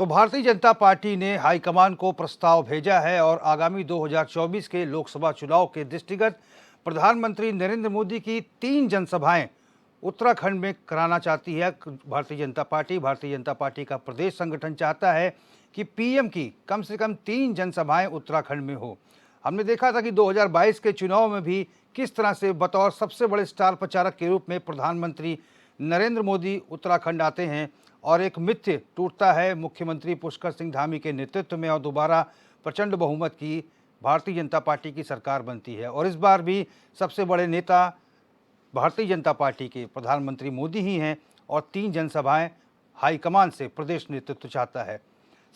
तो भारतीय जनता पार्टी ने हाईकमान को प्रस्ताव भेजा है और आगामी 2024 के लोकसभा चुनाव के दृष्टिगत प्रधानमंत्री नरेंद्र मोदी की 3 जनसभाएं उत्तराखंड में कराना चाहती है भारतीय जनता पार्टी का प्रदेश संगठन चाहता है कि पीएम की कम से कम 3 जनसभाएं उत्तराखंड में हो। हमने देखा था कि 2022 के चुनाव में भी किस तरह से बतौर सबसे बड़े स्टार प्रचारक के रूप में प्रधानमंत्री नरेंद्र मोदी उत्तराखंड आते हैं और एक मिथ्य टूटता है मुख्यमंत्री पुष्कर सिंह धामी के नेतृत्व में और दोबारा प्रचंड बहुमत की भारतीय जनता पार्टी की सरकार बनती है। और इस बार भी सबसे बड़े नेता भारतीय जनता पार्टी के प्रधानमंत्री मोदी ही हैं और 3 जनसभाएं हाईकमान से प्रदेश नेतृत्व चाहता है।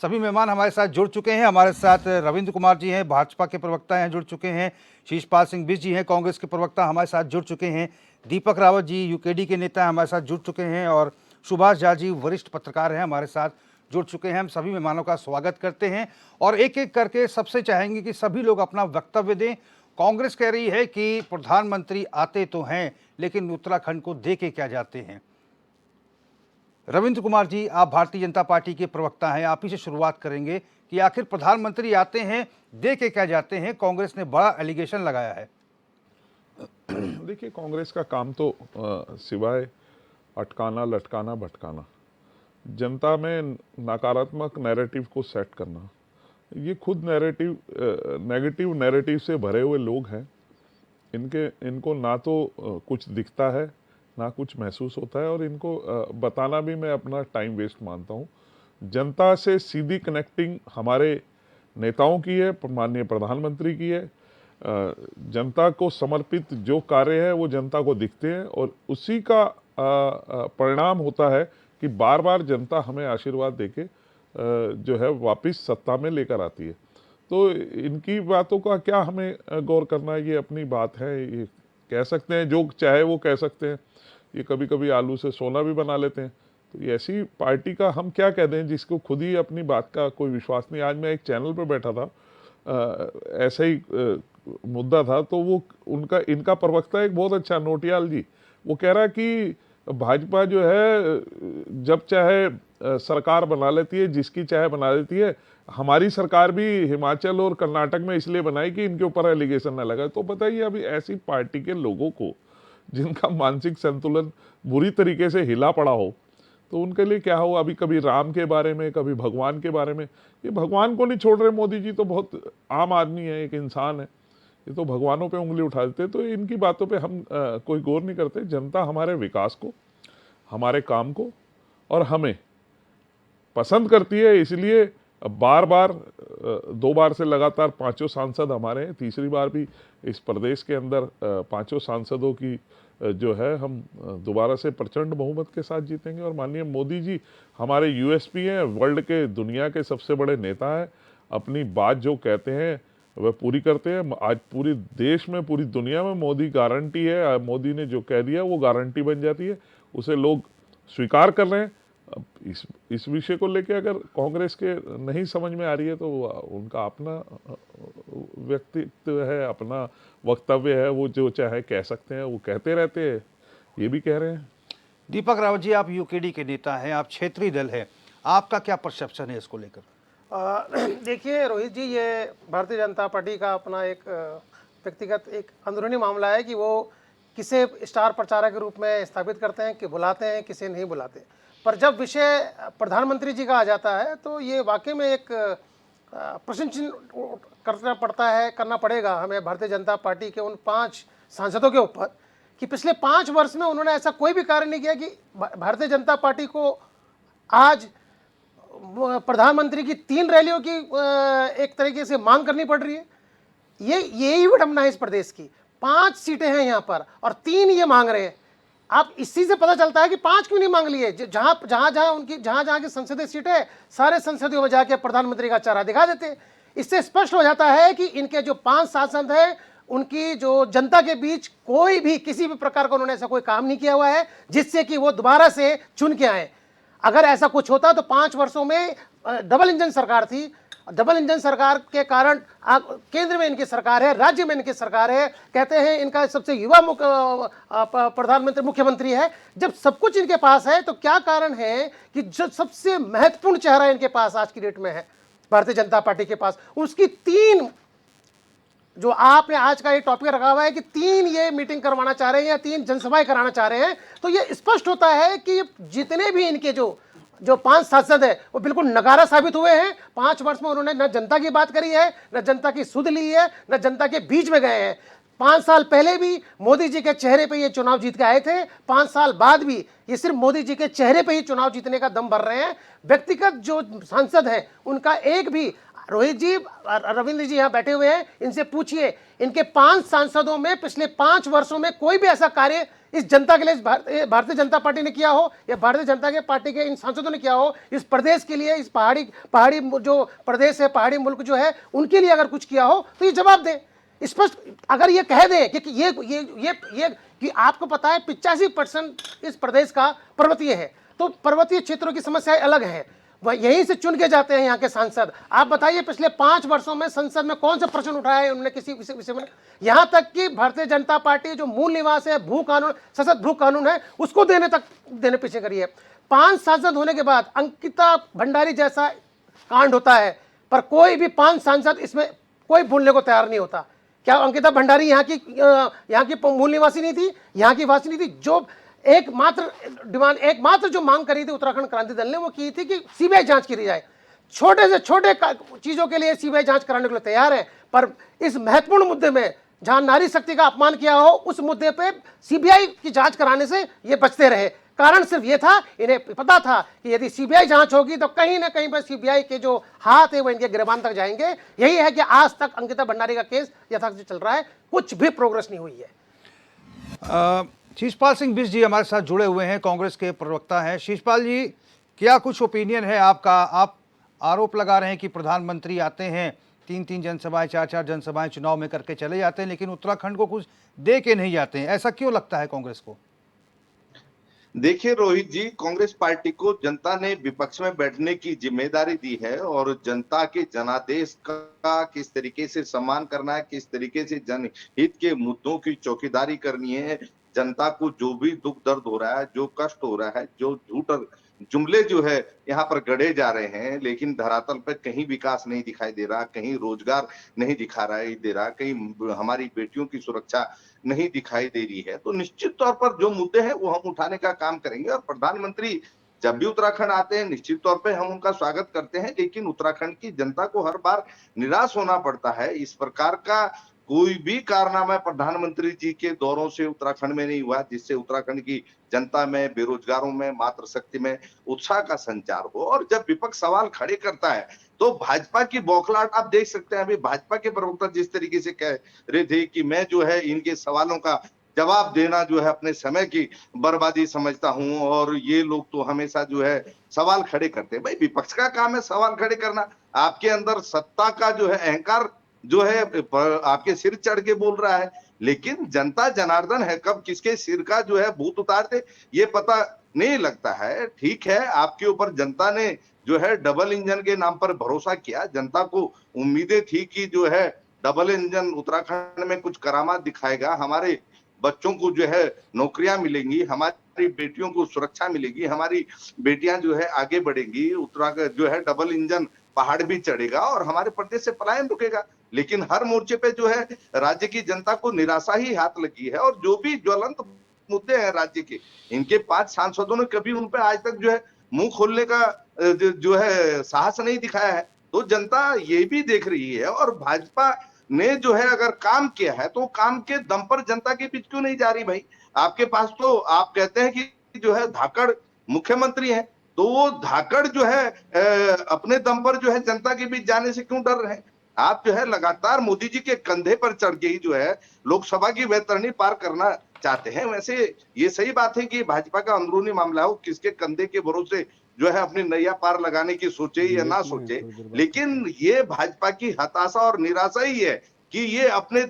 सभी मेहमान हमारे साथ जुड़ चुके हैं। हमारे साथ रविंद्र कुमार जी हैं, भाजपा के प्रवक्ता हैं, जुड़ चुके हैं। शीशपाल सिंह बिष्ट जी हैं, कांग्रेस के प्रवक्ता हमारे साथ जुड़ चुके हैं। दीपक रावत जी यूकेडी के नेता हमारे साथ जुड़ चुके हैं और सुभाष झा जी वरिष्ठ पत्रकार हैं, हमारे साथ जुड़ चुके हैं। हम सभी मेहमानों का स्वागत करते हैं और एक एक करके सबसे चाहेंगे कि सभी लोग अपना वक्तव्य दें। कांग्रेस कह रही है कि प्रधानमंत्री आते तो हैं लेकिन उत्तराखंड को दे के क्या जाते हैं। रविंद्र कुमार जी, आप भारतीय जनता पार्टी के प्रवक्ता हैं, आप ही से शुरुआत करेंगे कि आखिर प्रधानमंत्री आते हैं दे के क्या जाते हैं। कांग्रेस ने बड़ा एलिगेशन लगाया है। देखिए, कांग्रेस का काम तो सिवाय अटकाना, लटकाना, भटकाना, जनता में नकारात्मक नैरेटिव को सेट करना, ये खुद नेगेटिव नैरेटिव से भरे हुए लोग हैं। इनको ना तो कुछ दिखता है ना कुछ महसूस होता है और इनको बताना भी मैं अपना टाइम वेस्ट मानता हूँ। जनता से सीधी कनेक्टिंग हमारे नेताओं की है, माननीय प्रधानमंत्री की है। जनता को समर्पित जो कार्य है वो जनता को दिखते हैं और उसी का परिणाम होता है कि बार बार जनता हमें आशीर्वाद देके जो है वापस सत्ता में लेकर आती है। तो इनकी बातों का क्या हमें गौर करना, ये अपनी बात है, ये कह सकते हैं, जो चाहे वो कह सकते हैं। ये कभी कभी आलू से सोना भी बना लेते हैं। तो ये ऐसी पार्टी का हम क्या कह दें जिसको खुद ही अपनी बात का कोई विश्वास नहीं। आज मैं एक चैनल पर बैठा था, ऐसे ही मुद्दा था, तो वो इनका प्रवक्ता एक बहुत अच्छा नोटियाल जी, वो कह रहा है कि भाजपा जो है जब चाहे सरकार बना लेती है, जिसकी चाहे बना लेती है। हमारी सरकार भी हिमाचल और कर्नाटक में इसलिए बनाई कि इनके ऊपर एलिगेशन न लगा। तो बताइए, अभी ऐसी पार्टी के लोगों को जिनका मानसिक संतुलन बुरी तरीके से हिला पड़ा हो, तो उनके लिए क्या हो। अभी कभी राम के बारे में, कभी भगवान के बारे में। ये भगवान को नहीं छोड़ रहे मोदी जी, तो बहुत आम आदमी है, एक इंसान है, ये तो भगवानों पे उंगली उठा देते। तो इनकी बातों पे हम कोई गौर नहीं करते। जनता हमारे विकास को, हमारे काम को और हमें पसंद करती है, इसलिए बार बार 2 बार से लगातार 5 सांसद हमारे हैं। तीसरी बार भी इस प्रदेश के अंदर 5 सांसदों की जो है हम दोबारा से प्रचंड बहुमत के साथ जीतेंगे। और माननीय मोदी जी हमारे यूएसपी हैं, वर्ल्ड के, दुनिया के सबसे बड़े नेता हैं। अपनी बात जो कहते हैं वह पूरी करते हैं। आज पूरे देश में, पूरी दुनिया में मोदी गारंटी है। मोदी ने जो कह दिया वो गारंटी बन जाती है, उसे लोग स्वीकार कर रहे हैं। अब इस विषय को लेकर अगर कांग्रेस के नहीं समझ में आ रही है तो उनका अपना व्यक्तित्व है, अपना वक्तव्य है, वो जो चाहे कह सकते हैं, वो कहते रहते हैं, ये भी कह रहे हैं। दीपक रावत जी, आप यूकेडी के नेता हैं, आप क्षेत्रीय दल है, आपका क्या परसेप्शन है इसको लेकर? देखिए रोहित जी, ये भारतीय जनता पार्टी का अपना एक व्यक्तिगत एक अंदरूनी मामला है कि वो किसे स्टार प्रचारक के रूप में स्थापित करते हैं, कि बुलाते हैं, किसे नहीं बुलाते। पर जब विषय प्रधानमंत्री जी का आ जाता है तो ये वाकई में एक प्रश्न चिन्ह करना पड़ेगा हमें भारतीय जनता पार्टी के उन 5 सांसदों के ऊपर कि पिछले 5 वर्ष में उन्होंने ऐसा कोई भी कार्य नहीं किया कि भारतीय जनता पार्टी को आज प्रधानमंत्री की 3 रैलियों की एक तरीके से मांग करनी पड़ रही है। यही विडंबना है इस प्रदेश की। 5 सीटें हैं यहाँ पर और 3 ये मांग रहे हैं। आप इसी से पता चलता है कि 5 क्यों नहीं मांग लिए। जहां की संसदीय सीटें है, सारे संसदीयों में जाके प्रधानमंत्री का चेहरा दिखा देते हैं। इससे स्पष्ट हो जाता है कि इनके जो 5 सांसद हैं, उनकी जो जनता के बीच कोई भी किसी भी प्रकार का उन्होंने ऐसा कोई काम नहीं किया हुआ है जिससे कि वो दोबारा से चुन के आए। अगर ऐसा कुछ होता तो 5 वर्षों में डबल इंजन सरकार थी, डबल इंजन सरकार के कारण केंद्र में इनकी सरकार है, राज्य में इनकी सरकार है, कहते हैं इनका सबसे युवा प्रधानमंत्री मुख्यमंत्री है। जब सब कुछ इनके पास है तो क्या कारण है कि जो सबसे महत्वपूर्ण चेहरा इनके पास आज की डेट में है भारतीय जनता पार्टी के पास, उसकी 3 जो आपने आज का ये टॉपिक रखा हुआ है कि 3 ये मीटिंग करवाना चाह रहे हैं या 3 जनसभाएं कराना चाह रहे हैं, तो ये स्पष्ट होता है कि जितने भी इनके जो 5 सांसद है वो बिल्कुल नकारा साबित हुए हैं। 5 वर्ष में उन्होंने न जनता की बात करी है, न जनता की सुध ली है, न जनता के बीच में गए हैं। 5 साल पहले भी मोदी जी के चेहरे पे ये चुनाव जीत के आए थे, 5 साल बाद भी ये सिर्फ मोदी जी के चेहरे पे ही चुनाव जीतने का दम भर रहे हैं। व्यक्तिगत जो सांसद है उनका एक भी, रोहित जी, रविंद्र जी यहाँ बैठे हुए हैं, इनसे पूछिए इनके 5 सांसदों में पिछले 5 वर्षों में कोई भी ऐसा कार्य इस जनता के लिए भारतीय जनता पार्टी ने किया हो या भारतीय जनता के पार्टी के इन सांसदों ने किया हो, इस प्रदेश के लिए, इस पहाड़ी जो प्रदेश है, पहाड़ी मुल्क जो है, उनके लिए अगर कुछ किया हो तो ये जवाब दें स्पष्ट। अगर ये कह दें कि ये कि आपको पता है 85% इस प्रदेश का पर्वतीय है, तो पर्वतीय क्षेत्रों की समस्याएं अलग हैं, वह यहीं से चुन के जाते हैं यहाँ के सांसद। आप बताइए पिछले 5 वर्षों में संसद में कौन सा प्रश्न उठाया है उन्होंने किसी विषय में? यहाँ तक कि भारतीय जनता पार्टी जो मूल निवास है, भू कानून, सशक्त भू कानून है, उसको देने पीछे करी है। 5 सांसद होने के बाद अंकिता भंडारी जैसा कांड होता है, पर कोई भी 5 सांसद इसमें कोई बोलने को तैयार नहीं होता। क्या अंकिता भंडारी यहाँ की मूल निवासी नहीं थी, यहाँ की वासी नहीं थी? जो एकमात्र जो मांग करी थी उत्तराखंड क्रांति दल ने, वो की थी कि सीबीआई जांच की जाए। छोटे से छोटे चीजों के लिए सीबीआई जांच कराने के लिए तैयार है, पर इस महत्वपूर्ण मुद्दे में जहां नारी शक्ति का अपमान किया हो, उस मुद्दे पे सीबीआई की जांच कराने से ये बचते रहे। कारण सिर्फ ये था, इन्हें पता था कि यदि सीबीआई जांच होगी तो कहीं ना कहीं पर सीबीआई के जो हाथ है वो इनके गिरबान तक जाएंगे। यही है कि आज तक अंकिता भंडारी का केस यथास्थिति चल रहा है, कुछ भी प्रोग्रेस नहीं हुई है। शीशपाल सिंह बिष्ट जी हमारे साथ जुड़े हुए हैं, कांग्रेस के प्रवक्ता हैं। शीशपाल जी, क्या कुछ ओपिनियन है आपका? आप आरोप लगा रहे हैं कि प्रधानमंत्री आते हैं, 3-3 जनसभाएं, 4-4 जनसभाएं चुनाव में करके चले जाते हैं, लेकिन उत्तराखंड को कुछ दे के नहीं जाते हैं। ऐसा क्यों लगता है कांग्रेस को? देखिए रोहित जी, कांग्रेस पार्टी को जनता ने विपक्ष में बैठने की जिम्मेदारी दी है और जनता के जनादेश का किस तरीके से सम्मान करना है, किस तरीके से जनहित के मुद्दों की चौकीदारी करनी है। जनता को जो भी दुख दर्द हो रहा है, जो कष्ट हो रहा है, जो झूठ और जुमले जो है यहाँ पर गढ़े जा रहे हैं, लेकिन धरातल पर कहीं विकास नहीं दिखाई दे रहा, कहीं रोजगार नहीं दे रहा, कहीं हमारी बेटियों की सुरक्षा नहीं दिखाई दे रही है, तो निश्चित तौर पर जो मुद्दे हैं वो हम उठाने का काम करेंगे। और प्रधानमंत्री जब भी उत्तराखंड आते हैं निश्चित तौर पे हम उनका स्वागत करते हैं, लेकिन उत्तराखंड की जनता को हर बार निराश होना पड़ता है। इस प्रकार का कोई भी कारनामा प्रधानमंत्री जी के दौरों से उत्तराखंड में नहीं हुआ जिससे उत्तराखंड की जनता में, बेरोजगारों में, मातृशक्ति में उत्साह का संचार हो। और जब विपक्ष सवाल खड़े करता है तो भाजपा की बौखलाहट आप देख सकते हैं। अभी भाजपा के प्रवक्ता जिस तरीके से कह रहे थे कि मैं जो है इनके सवालों का जवाब देना जो है अपने समय की बर्बादी समझता हूं, और ये लोग तो हमेशा जो है सवाल खड़े करते हैं। भाई विपक्ष का काम है सवाल खड़े करना। आपके अंदर सत्ता का जो है अहंकार जो है आपके सिर चढ़ के बोल रहा है, लेकिन जनता जनार्दन है, कब किसके सिर का जो है भूत उतार दे ये पता नहीं लगता है। ठीक है, आपके ऊपर जनता ने जो है डबल इंजन के नाम पर भरोसा किया। जनता को उम्मीदें थी कि जो है डबल इंजन उत्तराखंड में कुछ करामात दिखाएगा, हमारे बच्चों को जो है नौकरियां मिलेंगी, हमारी बेटियों को सुरक्षा मिलेगी, हमारी बेटियां जो है आगे बढ़ेंगी, उत्तराखंड जो है डबल इंजन पहाड़ भी चढ़ेगा और हमारे प्रदेश से पलायन रुकेगा। लेकिन हर मोर्चे पे जो है राज्य की जनता को निराशा ही हाथ लगी है। और जो भी ज्वलंत मुद्दे हैं राज्य के, इनके 5 सांसदों ने कभी उन पे आज तक जो है मुंह खोलने का जो है साहस नहीं दिखाया है। तो जनता ये भी देख रही है। और भाजपा ने जो है अगर काम किया है तो काम के दम पर जनता के बीच क्यों नहीं जा रही? भाई आपके पास तो आप कहते हैं कि जो है धाकड़ मुख्यमंत्री है, तो वो धाकड़ जो है अपने दम पर जो है जनता के बीच जाने से क्यों डर रहे हैं? आप जो है लगातार मोदी जी के कंधे पर चढ़ के ही जो है लोकसभा की वैतरणी पार करना चाहते हैं। वैसे ये सही बात है कि भाजपा का अंदरूनी मामला हो, किसके कंधे के भरोसे जो है अपनी नैया पार लगाने की सोचे या ना सोचे, लेकिन ये भाजपा की हताशा और निराशा ही है कि ये अपने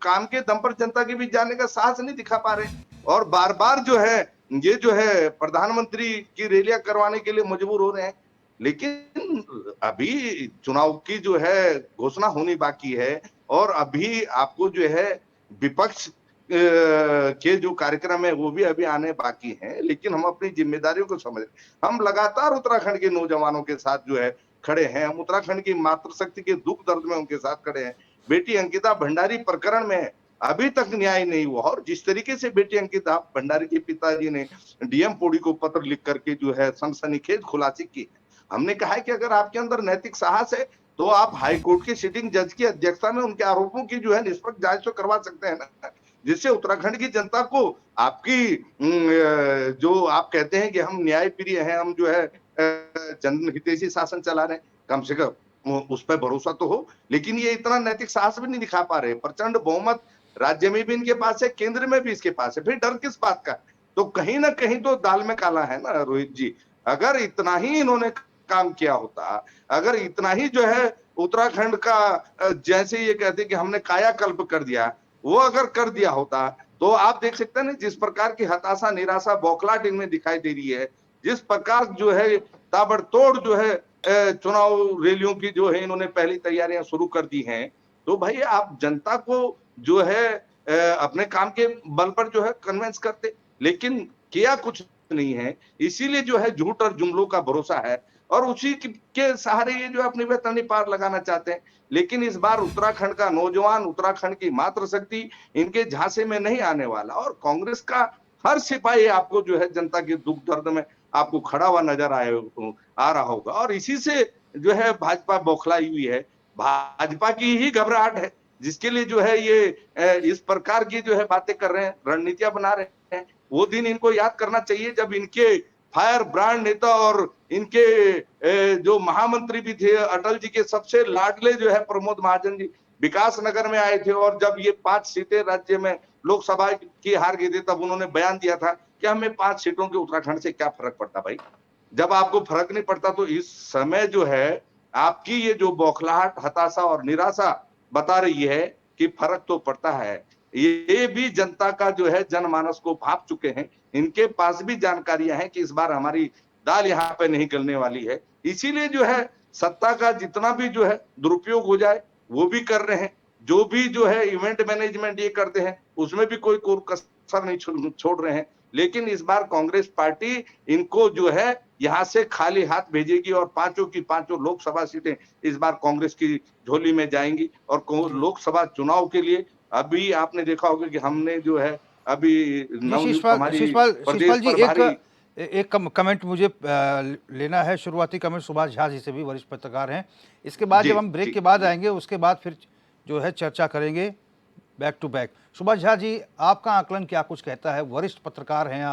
काम के दम पर जनता के बीच जाने का साहस नहीं दिखा पा रहे और बार बार जो है ये जो है प्रधानमंत्री की रैलियां करवाने के लिए मजबूर हो रहे हैं। लेकिन अभी चुनाव की जो है घोषणा होनी बाकी है, और अभी आपको जो है विपक्ष के जो कार्यक्रम है वो भी अभी आने बाकी हैं। लेकिन हम अपनी जिम्मेदारियों को समझ, हम लगातार उत्तराखंड के नौजवानों के साथ जो है खड़े हैं, हम उत्तराखंड की मातृशक्ति के दुख दर्द में उनके साथ खड़े हैं। बेटी अंकिता भंडारी प्रकरण में अभी तक न्याय नहीं हुआ, और जिस तरीके से बेटी अंकिता भंडारी के पिताजी ने डीएम पौड़ी को पत्र लिख करके जो है सनसनीखेज खुलासे की है, हमने कहा है कि अगर आपके अंदर नैतिक साहस है तो आप हाई कोर्ट के सिटिंग जज की अध्यक्षता में उनके आरोपों की जो है निष्पक्ष जांच तो करवा सकते हैं ना, जिससे उत्तराखंड की जनता को आपकी जो आप कहते हैं कि हम न्याय प्रिय हैं, हम जो है जनहितैषी शासन चला रहे हैं, कम से कम उस पर भरोसा तो हो। लेकिन ये इतना नैतिक साहस भी नहीं दिखा पा रहे। प्रचंड बहुमत राज्य में भी इनके पास है, केंद्र में भी इसके पास है, फिर डर किस बात का? तो कहीं ना कहीं तो दाल में काला है ना रोहित जी। अगर इतना ही इन्होंने काम किया होता, अगर इतना ही जो है उत्तराखंड का जैसे ये कहते कि हमने कायाकल्प कर दिया, वो अगर कर दिया होता तो आप देख सकते हैं ना जिस प्रकार की हताशा, निराशा, बौखलाहट इनमें दिखाई दे रही है, जिस प्रकार जो है ताबड़तोड़ जो है चुनाव रैलियों की जो है इन्होंने पहली तैयारियां शुरू कर दी हैं, तो भाई आप जनता को जो है अपने काम के बल पर जो है कन्विंस करते, लेकिन किया कुछ नहीं है। इसीलिए जो है झूठ और जुमलों का भरोसा है, और उसी के सहारे ये जो अपनी वेतनी पार लगाना चाहते हैं। लेकिन इस बार उत्तराखंड का नौजवान, उत्तराखंड की मातृशक्ति इनके झांसे में नहीं आने वाला, और कांग्रेस का हर सिपाही आपको जो है जनता के दुख दर्द में आपको खड़ा हुआ नजर आ रहा होगा, और इसी से जो है भाजपा बौखलाई हुई है। भाजपा की ही घबराहट है जिसके लिए जो है ये इस प्रकार की जो है बातें कर रहे हैं, रणनीतियां बना रहे हैं। वो दिन इनको याद करना चाहिए जब इनके फायर ब्रांड नेता और इनके जो महामंत्री भी थे, अटल जी के सबसे लाडले जो है प्रमोद महाजन जी विकास नगर में आए थे, और जब ये 5 सीटें राज्य में लोकसभा की हार गई थी, तब उन्होंने बयान दिया था कि हमें 5 सीटों के उत्तराखंड से क्या फर्क पड़ता भाई। जब आपको फर्क नहीं पड़ता तो इस समय जो है आपकी ये जो बौखलाहट, हताशा और निराशा बता रही है कि फर्क तो पड़ता है। ये भी जनता का जो है जनमानस को भाप चुके हैं। इनके पास भी जानकारियां हैं कि इस बार हमारी दाल यहाँ पे नहीं गलने वाली है। इसीलिए जो है सत्ता का जितना भी जो है दुरुपयोग हो जाए वो भी कर रहे हैं। जो भी जो है इवेंट मैनेजमेंट ये करते हैं उसमें भी कोई कसर नहीं छोड़ रहे हैं। लेकिन इस बार कांग्रेस पार्टी इनको जो है यहाँ से खाली हाथ भेजेगी, और 5 की 5 लोकसभा सीटें इस बार कांग्रेस की झोली में जाएंगी। और लोकसभा चुनाव के लिए अभी आपने देखा होगा कि हमने जो है अभी जी नवनियुक्त शिषपाल हमारी शिषपाल प्रदेश शिषपाल जी पर भारी एक कमेंट मुझे लेना है, शुरुआती कमेंट सुभाष झा जी से भी, वरिष्ठ पत्रकार हैं। इसके बाद जी, जब हम ब्रेक जी, के बाद आएंगे उसके बाद फिर जो है चर्चा करेंगे back to back. Subhash Jha ji, आपका आकलन क्या कुछ कहता है? वरिष्ठ पत्रकार हैं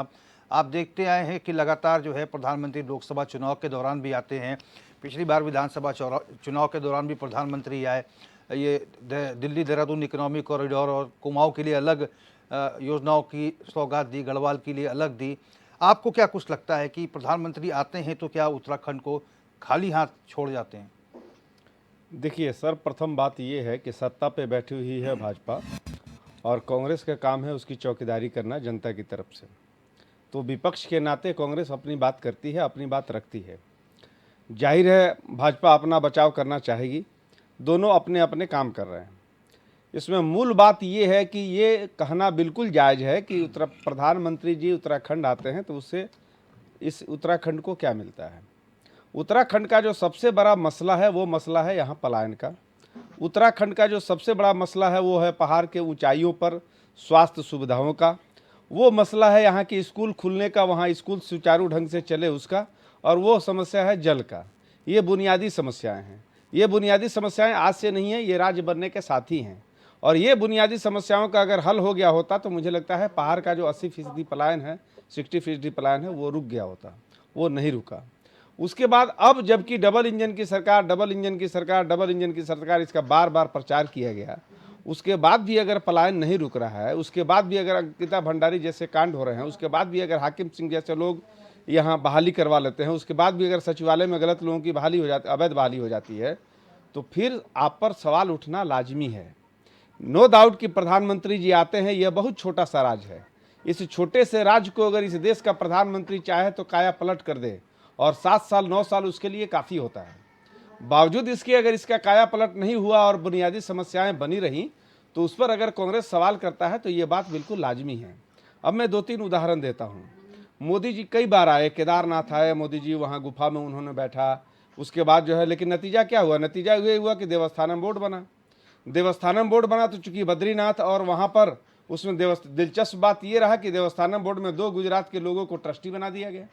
आप देखते आए हैं कि लगातार जो है प्रधानमंत्री लोकसभा चुनाव के दौरान भी आते हैं, पिछली बार विधानसभा चुनाव के दौरान भी प्रधानमंत्री आए, ये दिल्ली देहरादून इकोनॉमिक कॉरिडोर और कुमाऊं के लिए अलग योजनाओं की सौगात दी, गढ़वाल के लिए अलग दी। आपको क्या कुछ लगता है कि प्रधानमंत्री आते हैं तो क्या उत्तराखंड को खाली हाथ छोड़ जाते हैं? देखिए सर, प्रथम बात ये है कि सत्ता पे बैठी हुई है भाजपा, और कांग्रेस का काम है उसकी चौकीदारी करना जनता की तरफ से। तो विपक्ष के नाते कांग्रेस अपनी बात करती है, अपनी बात रखती है। जाहिर है भाजपा अपना बचाव करना चाहेगी, दोनों अपने अपने काम कर रहे हैं। इसमें मूल बात ये है कि ये कहना बिल्कुल जायज़ है कि प्रधानमंत्री जी उत्तराखंड आते हैं तो उससे इस उत्तराखंड को क्या मिलता है। उत्तराखंड का जो सबसे बड़ा मसला है वो मसला है यहाँ पलायन का। उत्तराखंड का जो सबसे बड़ा मसला है वो है पहाड़ के ऊंचाइयों पर स्वास्थ्य सुविधाओं का। वो मसला है यहाँ की स्कूल खुलने का, वहाँ स्कूल सुचारू ढंग से चले उसका। और वो समस्या है जल का। ये बुनियादी समस्याएं हैं। ये बुनियादी समस्याएं आज से नहीं है, ये राज्य बनने के साथ ही हैं। और ये बुनियादी समस्याओं का अगर हल हो गया होता तो मुझे लगता है पहाड़ का जो 80% पलायन है, 60% पलायन है, वो रुक गया होता। वो नहीं रुका। उसके बाद अब जबकि डबल इंजन की सरकार इसका बार बार प्रचार किया गया, उसके बाद भी अगर पलायन नहीं रुक रहा है, उसके बाद भी अगर अंकिता भंडारी जैसे कांड हो रहे हैं, उसके बाद भी अगर हाकिम सिंह जैसे लोग यहाँ बहाली करवा लेते हैं, उसके बाद भी अगर सचिवालय में गलत लोगों की बहाली हो जाती, अवैध बहाली हो जाती है, तो फिर आप पर सवाल उठना लाजमी है। नो डाउट कि प्रधानमंत्री जी आते हैं, यह बहुत छोटा सा राज्य है। इस छोटे से राज्य को अगर इस देश का प्रधानमंत्री चाहे तो काया पलट कर दे और 7 साल 9 साल उसके लिए काफ़ी होता है। बावजूद इसके अगर इसका काया पलट नहीं हुआ और बुनियादी समस्याएं बनी रहीं तो उस पर अगर कांग्रेस सवाल करता है तो ये बात बिल्कुल लाजमी है। अब मैं 2-3 उदाहरण देता हूँ। मोदी जी कई बार आए, केदारनाथ आए मोदी जी, वहाँ गुफा में उन्होंने बैठा, उसके बाद जो है, लेकिन नतीजा क्या हुआ? नतीजा ये हुआ कि देवस्थानम बोर्ड बना। देवस्थानम बोर्ड बना तो चूंकि बद्रीनाथ और वहाँ पर उसमें दिलचस्प बात ये रहा कि देवस्थानम बोर्ड में 2 गुजरात के लोगों को ट्रस्टी बना दिया गया।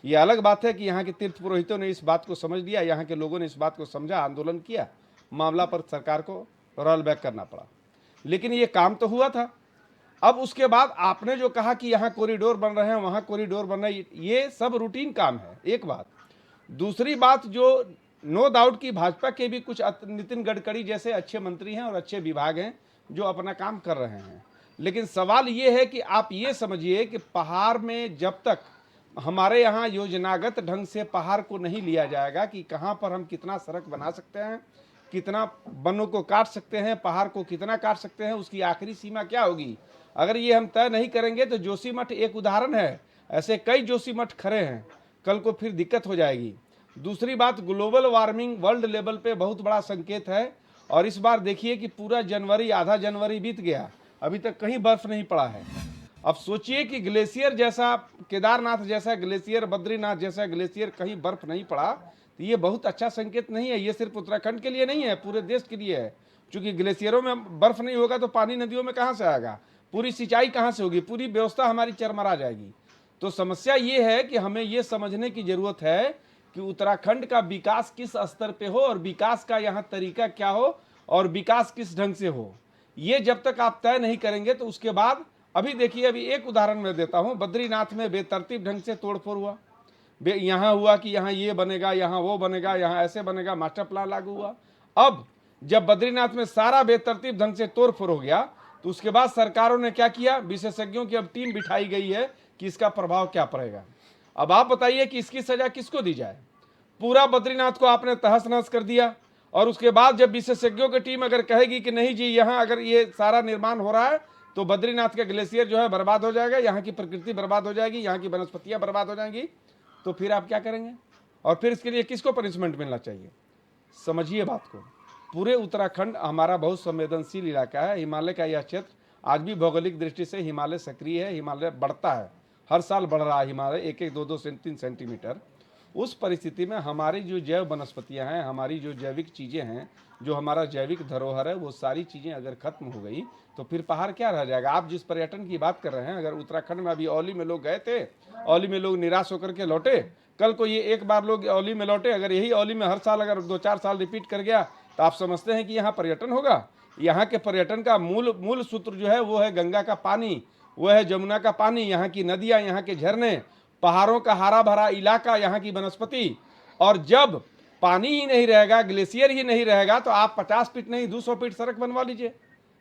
ये अलग बात है कि यहाँ के तीर्थ पुरोहितों ने इस बात को समझ लिया, यहाँ के लोगों ने इस बात को समझा, आंदोलन किया, मामला पर सरकार को रोल बैक करना पड़ा, लेकिन ये काम तो हुआ था। अब उसके बाद आपने जो कहा कि यहाँ कॉरिडोर बन रहे हैं, वहाँ कॉरिडोर बन रहे हैं, ये सब रूटीन काम है, एक बात। दूसरी बात, जो नो डाउट कि भाजपा के भी कुछ नितिन गडकरी जैसे अच्छे मंत्री हैं और अच्छे विभाग हैं जो अपना काम कर रहे हैं, लेकिन सवाल ये है कि आप ये समझिए कि पहाड़ में जब तक हमारे यहाँ योजनागत ढंग से पहाड़ को नहीं लिया जाएगा कि कहाँ पर हम कितना सड़क बना सकते हैं, कितना वनों को काट सकते हैं, पहाड़ को कितना काट सकते हैं, उसकी आखिरी सीमा क्या होगी, अगर ये हम तय नहीं करेंगे तो जोशीमठ एक उदाहरण है, ऐसे कई जोशीमठ खड़े हैं, कल को फिर दिक्कत हो जाएगी। दूसरी बात, ग्लोबल वार्मिंग वर्ल्ड लेवल पे बहुत बड़ा संकेत है, और इस बार देखिए कि पूरा जनवरी, आधा जनवरी बीत गया, अभी तक कहीं बर्फ नहीं पड़ा है। अब सोचिए कि ग्लेशियर जैसा, केदारनाथ जैसा ग्लेशियर, बद्रीनाथ जैसा ग्लेशियर कहीं बर्फ नहीं पड़ा, तो ये बहुत अच्छा संकेत नहीं है। ये सिर्फ उत्तराखंड के लिए नहीं है, पूरे देश के लिए है, क्योंकि ग्लेशियरों में बर्फ नहीं होगा तो पानी नदियों में कहाँ से आएगा, पूरी सिंचाई कहाँ से होगी, पूरी व्यवस्था हमारी चरमरा जाएगी। तो समस्या ये है कि हमें ये समझने की जरूरत है कि उत्तराखंड का विकास किस स्तर पे हो और विकास का यहाँ तरीका क्या हो और विकास किस ढंग से हो, ये जब तक आप तय नहीं करेंगे तो उसके बाद, अभी देखिए, अभी एक उदाहरण मैं देता हूँ, बद्रीनाथ में बेतरतीब ढंग से तोड़फोड़ हुआ, यहाँ हुआ कि यहाँ ये बनेगा, यहाँ वो बनेगा, यहाँ ऐसे बनेगा, मास्टर प्लान लागू हुआ। अब जब बद्रीनाथ में सारा बेतरतीब ढंग से तोड़फोड़ हो गया तो उसके बाद सरकारों ने क्या किया, विशेषज्ञों की अब टीम बिठाई गई है कि इसका प्रभाव क्या पड़ेगा। अब आप बताइए कि इसकी सजा किसको दी जाए? पूरा बद्रीनाथ को आपने तहस नहस कर दिया, और उसके बाद जब विशेषज्ञों की टीम अगर कहेगी कि नहीं जी, यहाँ अगर ये सारा निर्माण हो रहा है तो बद्रीनाथ का ग्लेशियर जो है बर्बाद हो जाएगा, यहाँ की प्रकृति बर्बाद हो जाएगी, यहाँ की वनस्पतियाँ बर्बाद हो जाएंगी, तो फिर आप क्या करेंगे? और फिर इसके लिए किसको पनिशमेंट मिलना चाहिए? समझिए बात को। पूरे उत्तराखंड हमारा बहुत संवेदनशील इलाका है, हिमालय का यह क्षेत्र आज भी भौगोलिक दृष्टि से हिमालय सक्रिय है, हिमालय बढ़ता है, हर साल बढ़ रहा है हिमालय, 1-1, 2-2, 3 सेंटीमीटर। उस परिस्थिति में हमारी जो जैव वनस्पतियाँ हैं, हमारी जो जैविक चीज़ें हैं, जो हमारा जैविक धरोहर है, वो सारी चीज़ें अगर खत्म हो गई तो फिर पहाड़ क्या रह जाएगा? आप जिस पर्यटन की बात कर रहे हैं, अगर उत्तराखंड में अभी औली में लोग गए थे, औली में लोग निराश होकर के लौटे, कल को ये एक बार लोग औली में लौटे, अगर यही औली में हर साल अगर 2-4 साल रिपीट कर गया तो आप समझते हैं कि यहाँ पर्यटन होगा? यहाँ के पर्यटन का मूल सूत्र जो है वो है गंगा का पानी, वो है जमुना का पानी, यहाँ की नदियाँ, यहाँ के झरने, पहाड़ों का हरा भरा इलाका, यहाँ की वनस्पति। और जब पानी ही नहीं रहेगा, ग्लेशियर ही नहीं रहेगा, तो आप 50 फीट नहीं 200 फीट सड़क बनवा लीजिए,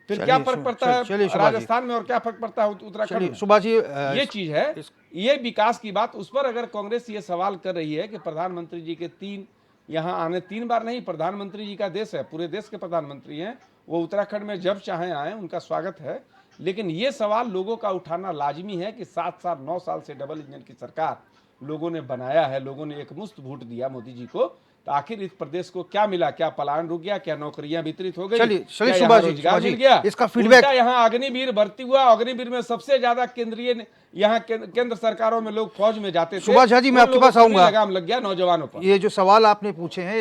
फिर क्या फर्क पड़ता है राजस्थान में और क्या फर्क पड़ता है उत्तराखंड में? सुभाष जी, ये चीज है, ये विकास की बात। उस पर अगर कांग्रेस ये सवाल कर रही है कि प्रधानमंत्री जी के 3 यहाँ आने, 3 बार नहीं, प्रधानमंत्री जी का देश है, पूरे देश के प्रधानमंत्री हैं, वो उत्तराखंड में जब चाहे आए, उनका स्वागत है, लेकिन ये सवाल लोगों का उठाना लाजमी है कि 7 साल 9 साल से डबल इंजन की सरकार लोगों ने बनाया है, लोगों ने एक मुश्त वोट दिया मोदी जी को, तो आखिर इस प्रदेश को क्या मिला? क्या पलायन रुक गया? क्या नौकरियां वितरित हो गई? चलिए क्या सुभाष जी, रोजगार मिल गया? इसका फीडबैक, यहाँ अग्निवीर भर्ती हुआ, अग्निवीर में सबसे ज्यादा केंद्रीय, यहाँ केंद्र सरकारों में लोग फौज में जाते थे। सुभाष झा जी, मैं आपके पास आऊंगा, लगाम लग गया नौजवानों पर। ये जो सवाल आपने पूछे हैं,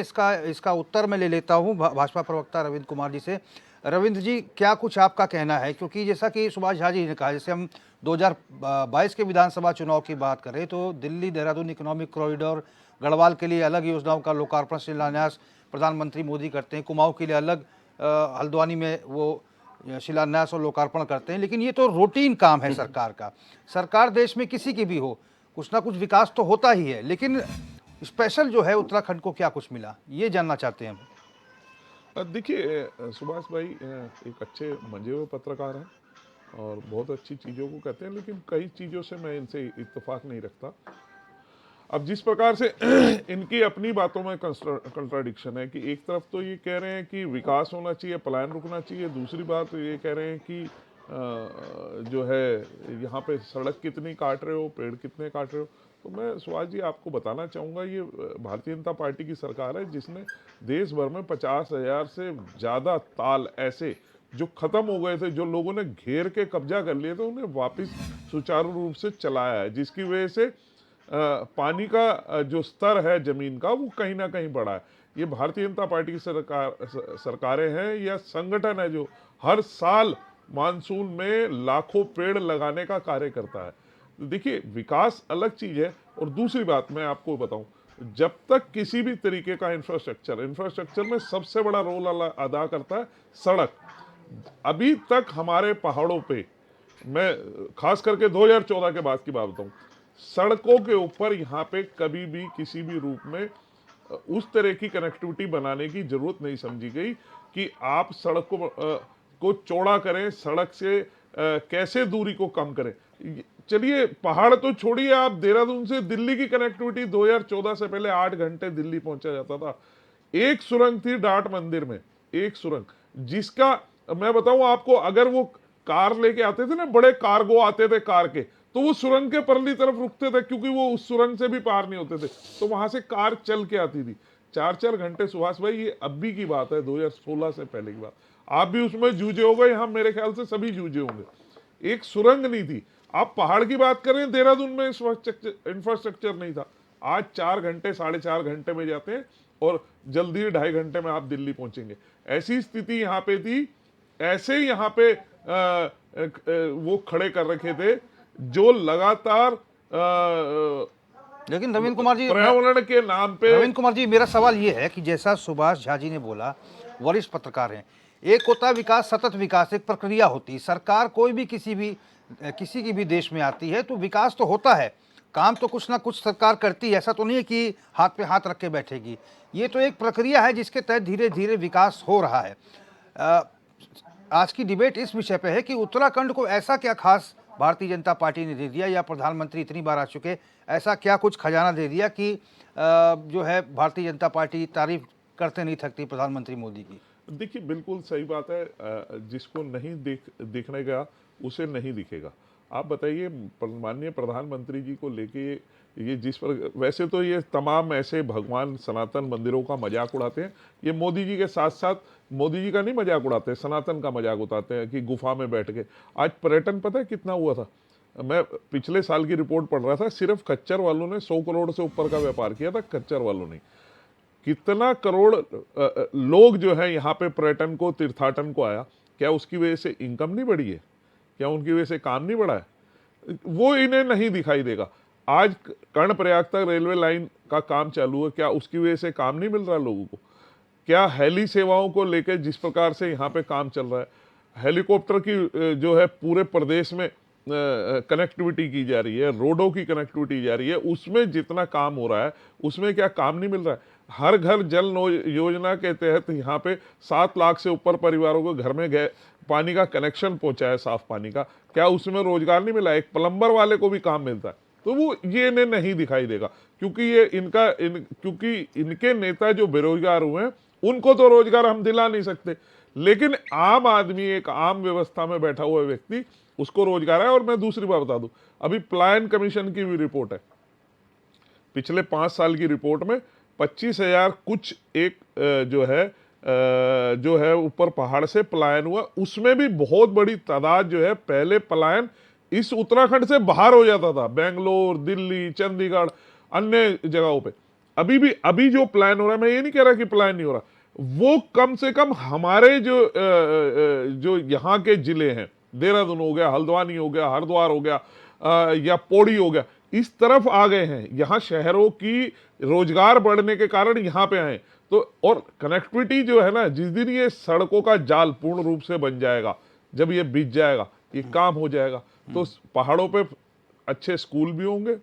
इसका उत्तर मैं ले लेता हूं भाजपा प्रवक्ता रविंद्र कुमार जी से। रविंद्र जी, क्या कुछ आपका कहना है? क्योंकि जैसा कि सुभाष झा जी ने कहा, जैसे हम 2022 के विधानसभा चुनाव की बात करें तो दिल्ली देहरादून इकोनॉमिक कॉरिडोर, गढ़वाल के लिए अलग योजनाओं का लोकार्पण शिलान्यास प्रधानमंत्री मोदी करते हैं, कुमाऊं के लिए अलग, हल्द्वानी में वो शिलान्यास और लोकार्पण करते हैं, लेकिन ये तो रूटीन काम है सरकार का। सरकार देश में किसी की भी हो, कुछ ना कुछ विकास तो होता ही है, लेकिन स्पेशल जो है उत्तराखंड को क्या कुछ मिला, ये जानना चाहते हैं हम। देखिए सुभाष भाई एक अच्छे मंजे हुए पत्रकार हैं और बहुत अच्छी चीज़ों को कहते हैं, लेकिन कई चीज़ों से मैं इनसे इत्तेफाक नहीं रखता। अब जिस प्रकार से इनकी अपनी बातों में कंट्राडिक्शन है कि एक तरफ तो ये कह रहे हैं कि विकास होना चाहिए, पलायन रुकना चाहिए, दूसरी बात ये कह रहे हैं कि जो है यहाँ पे सड़क कितनी काट रहे हो, पेड़ कितने काट रहे हो। तो मैं सुभाष जी आपको बताना चाहूँगा, ये भारतीय जनता पार्टी की सरकार है जिसने देश भर में 50,000 से ज़्यादा ताल ऐसे जो खत्म हो गए थे, जो लोगों ने घेर के कब्जा कर लिए थे, उन्हें वापस सुचारू रूप से चलाया है, जिसकी वजह से पानी का जो स्तर है जमीन का वो कहीं ना कहीं बढ़ा है। ये भारतीय जनता पार्टी की सरकारें हैं या संगठन है जो हर साल मानसून में लाखों पेड़ लगाने का कार्य करता है। देखिए, विकास अलग चीज है, और दूसरी बात मैं आपको बताऊं, जब तक किसी भी तरीके का इंफ्रास्ट्रक्चर में सबसे बड़ा रोल अदा करता है सड़क। अभी तक हमारे पहाड़ों पे, मैं खास करके 2014 के बाद की बात बताऊं, सड़कों के ऊपर यहाँ पे कभी भी किसी भी रूप में उस तरह की कनेक्टिविटी बनाने की जरूरत नहीं समझी गई कि आप सड़क को चौड़ा करें, सड़क से कैसे दूरी को कम करें। चलिए पहाड़ तो छोड़िए, आप देहरादून से दिल्ली की कनेक्टिविटी 2014 से पहले 8 घंटे दिल्ली पहुंचा जाता था। एक सुरंग थी डाट मंदिर में, एक सुरंग, जिसका मैं बताऊं आपको, अगर वो कार लेके आते थे ना, बड़े कार्गो आते थे कार के, तो वो सुरंग के परली तरफ रुकते थे, क्योंकि वो उस सुरंग से भी पार नहीं होते थे, तो वहां से कार चल के आती थी 4-4 घंटे। सुभाष भाई, ये अभी की बात है, 2016 से पहले की बात। आप भी उसमें जूझे हो गए, हम मेरे ख्याल से सभी जूझे होंगे। एक सुरंग नहीं थी। आप पहाड़ की बात करें, देहरादून में इंफ्रास्ट्रक्चर नहीं था। आज 4 घंटे 4.5 घंटे में जाते हैं, और जल्दी 2.5 घंटे में आप दिल्ली पहुंचेंगे। ऐसी स्थिति यहाँ पे थी, ऐसे यहाँ पे वो खड़े कर रखे थे जो लगातार लेकिन रविंद्र कुमार जी, पर्यावरण के नाम पे। रविंद्र कुमार जी, मेरा सवाल ये है कि जैसा सुभाष झा जी ने बोला, वरिष्ठ पत्रकार हैं, एक होता विकास, सतत विकास, एक प्रक्रिया होती। सरकार कोई भी किसी की भी देश में आती है तो विकास तो होता है, काम तो कुछ ना कुछ सरकार करती है, ऐसा तो नहीं है कि हाथ पे हाथ रख के बैठेगी। ये तो एक प्रक्रिया है जिसके तहत धीरे धीरे विकास हो रहा है। आज की डिबेट इस विषय पे है कि उत्तराखंड को ऐसा क्या खास भारतीय जनता पार्टी ने दे दिया, या प्रधानमंत्री इतनी बार आ चुके, ऐसा क्या कुछ खजाना दे दिया कि जो है भारतीय जनता पार्टी तारीफ करते नहीं थकती प्रधानमंत्री मोदी की। देखिए, बिल्कुल सही बात है। जिसको नहीं दिखने का उसे नहीं दिखेगा। आप बताइए, माननीय प्रधानमंत्री जी को लेके ये जिस पर, वैसे तो ये तमाम ऐसे भगवान सनातन मंदिरों का मजाक उड़ाते हैं, ये मोदी जी के साथ साथ मोदी जी का नहीं मजाक उड़ाते, सनातन का मजाक उड़ाते हैं कि गुफा में बैठ के। आज पर्यटन पता है कितना हुआ था? मैं पिछले साल की रिपोर्ट पढ़ रहा था, सिर्फ खच्चर वालों ने 100 करोड़ से ऊपर का व्यापार किया था, खच्चर वालों ने। कितना करोड़ लोग जो है यहाँ पे पर्यटन को, तीर्थाटन को आया। क्या उसकी वजह से इनकम नहीं बढ़ी है? क्या उनकी वजह से काम नहीं बढ़ा है? वो इन्हें नहीं दिखाई देगा। आज कर्णप्रयाग तक रेलवे लाइन का काम चालू है, क्या उसकी वजह से काम नहीं मिल रहा लोगों को? क्या हेली सेवाओं को लेकर जिस प्रकार से यहाँ पे काम चल रहा है, हेलीकॉप्टर की जो है पूरे प्रदेश में कनेक्टिविटी की जा रही है, रोडों की कनेक्टिविटी जा रही है, उसमें जितना काम हो रहा है उसमें क्या काम नहीं मिल रहा है? हर घर जल योजना के तहत यहाँ पे 7 लाख से ऊपर परिवारों को घर में पानी का कनेक्शन पहुंचा है, साफ पानी का। क्या उसमें रोजगार नहीं मिला? एक प्लम्बर वाले को भी काम मिलता है। तो वो ये इन्हें नहीं दिखाई देगा, क्योंकि ये क्योंकि इनके नेता जो बेरोजगार हुए हैं उनको तो रोजगार हम दिला नहीं सकते, लेकिन आम आदमी, एक आम व्यवस्था में बैठा हुआ व्यक्ति, उसको रोजगार है। और मैं दूसरी बात बता दूं, अभी पलायन कमीशन की भी रिपोर्ट है, पिछले 5 साल की रिपोर्ट में 25,000 कुछ एक जो है ऊपर पहाड़ से पलायन हुआ। उसमें भी बहुत बड़ी तादाद जो है, पहले पलायन इस उत्तराखंड से बाहर हो जाता था, बेंगलोर, दिल्ली, चंडीगढ़, अन्य जगहों पे। अभी जो पलायन हो रहा है, मैं ये नहीं कह रहा कि पलायन नहीं हो रहा, वो कम से कम हमारे जो यहाँ के जिले हैं, देहरादून हो गया, हल्द्वानी हो गया, हरिद्वार हो गया, या पौड़ी हो गया, इस तरफ आ गए हैं। यहाँ शहरों की रोजगार बढ़ने के कारण यहाँ पे आए। तो और कनेक्टिविटी जो है ना, जिस दिन ये सड़कों का जाल पूर्ण रूप से बन जाएगा, जब ये बिछ जाएगा, ये काम हो जाएगा, तो पहाड़ों पे अच्छे स्कूल भी होंगे,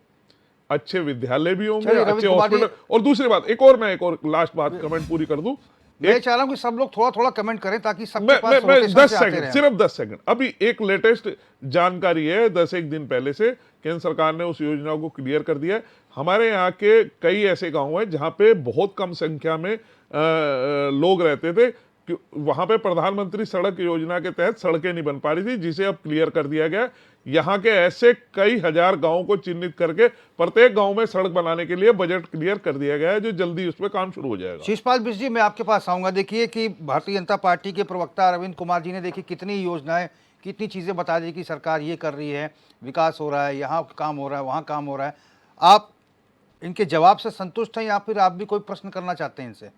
अच्छे विद्यालय भी होंगे, अच्छे हॉस्पिटल। और दूसरी बात, एक और लास्ट बात कमेंट पूरी कर दूं। मैं चाह रहा हूं कि सब लोग थोड़ा थोड़ा कमेंट करें ताकि सबके पास मैं रोटेशन 10 से आते सेकंड, रहें। सिर्फ 10 सेकंड। अभी एक लेटेस्ट जानकारी है, 10 दिन पहले से केंद्र सरकार ने उस योजना को क्लियर कर दिया है। हमारे यहाँ के कई ऐसे गांव हैं जहां पे बहुत कम संख्या में लोग रहते थे, वहां पे प्रधानमंत्री सड़क योजना के तहत सड़कें नहीं बन पा रही थी, जिसे अब क्लियर कर दिया गया यहाँ के ऐसे कई हजार गांवों को चिन्हित करके प्रत्येक गांव में सड़क बनाने के लिए बजट क्लियर कर दिया गया है, जो जल्दी उस पर काम शुरू हो जाएगा। शिषपाल बिष्ट जी, मैं आपके पास आऊंगा। देखिए कि भारतीय जनता पार्टी के प्रवक्ता अरविंद कुमार जी ने देखिए कितनी योजनाएं, कितनी चीज़ें बता दी कि सरकार ये कर रही है, विकास हो रहा है, यहाँ काम हो रहा है, वहाँ काम हो रहा है। आप इनके जवाब से संतुष्ट हैं या फिर आप भी कोई प्रश्न करना चाहते हैं इनसे?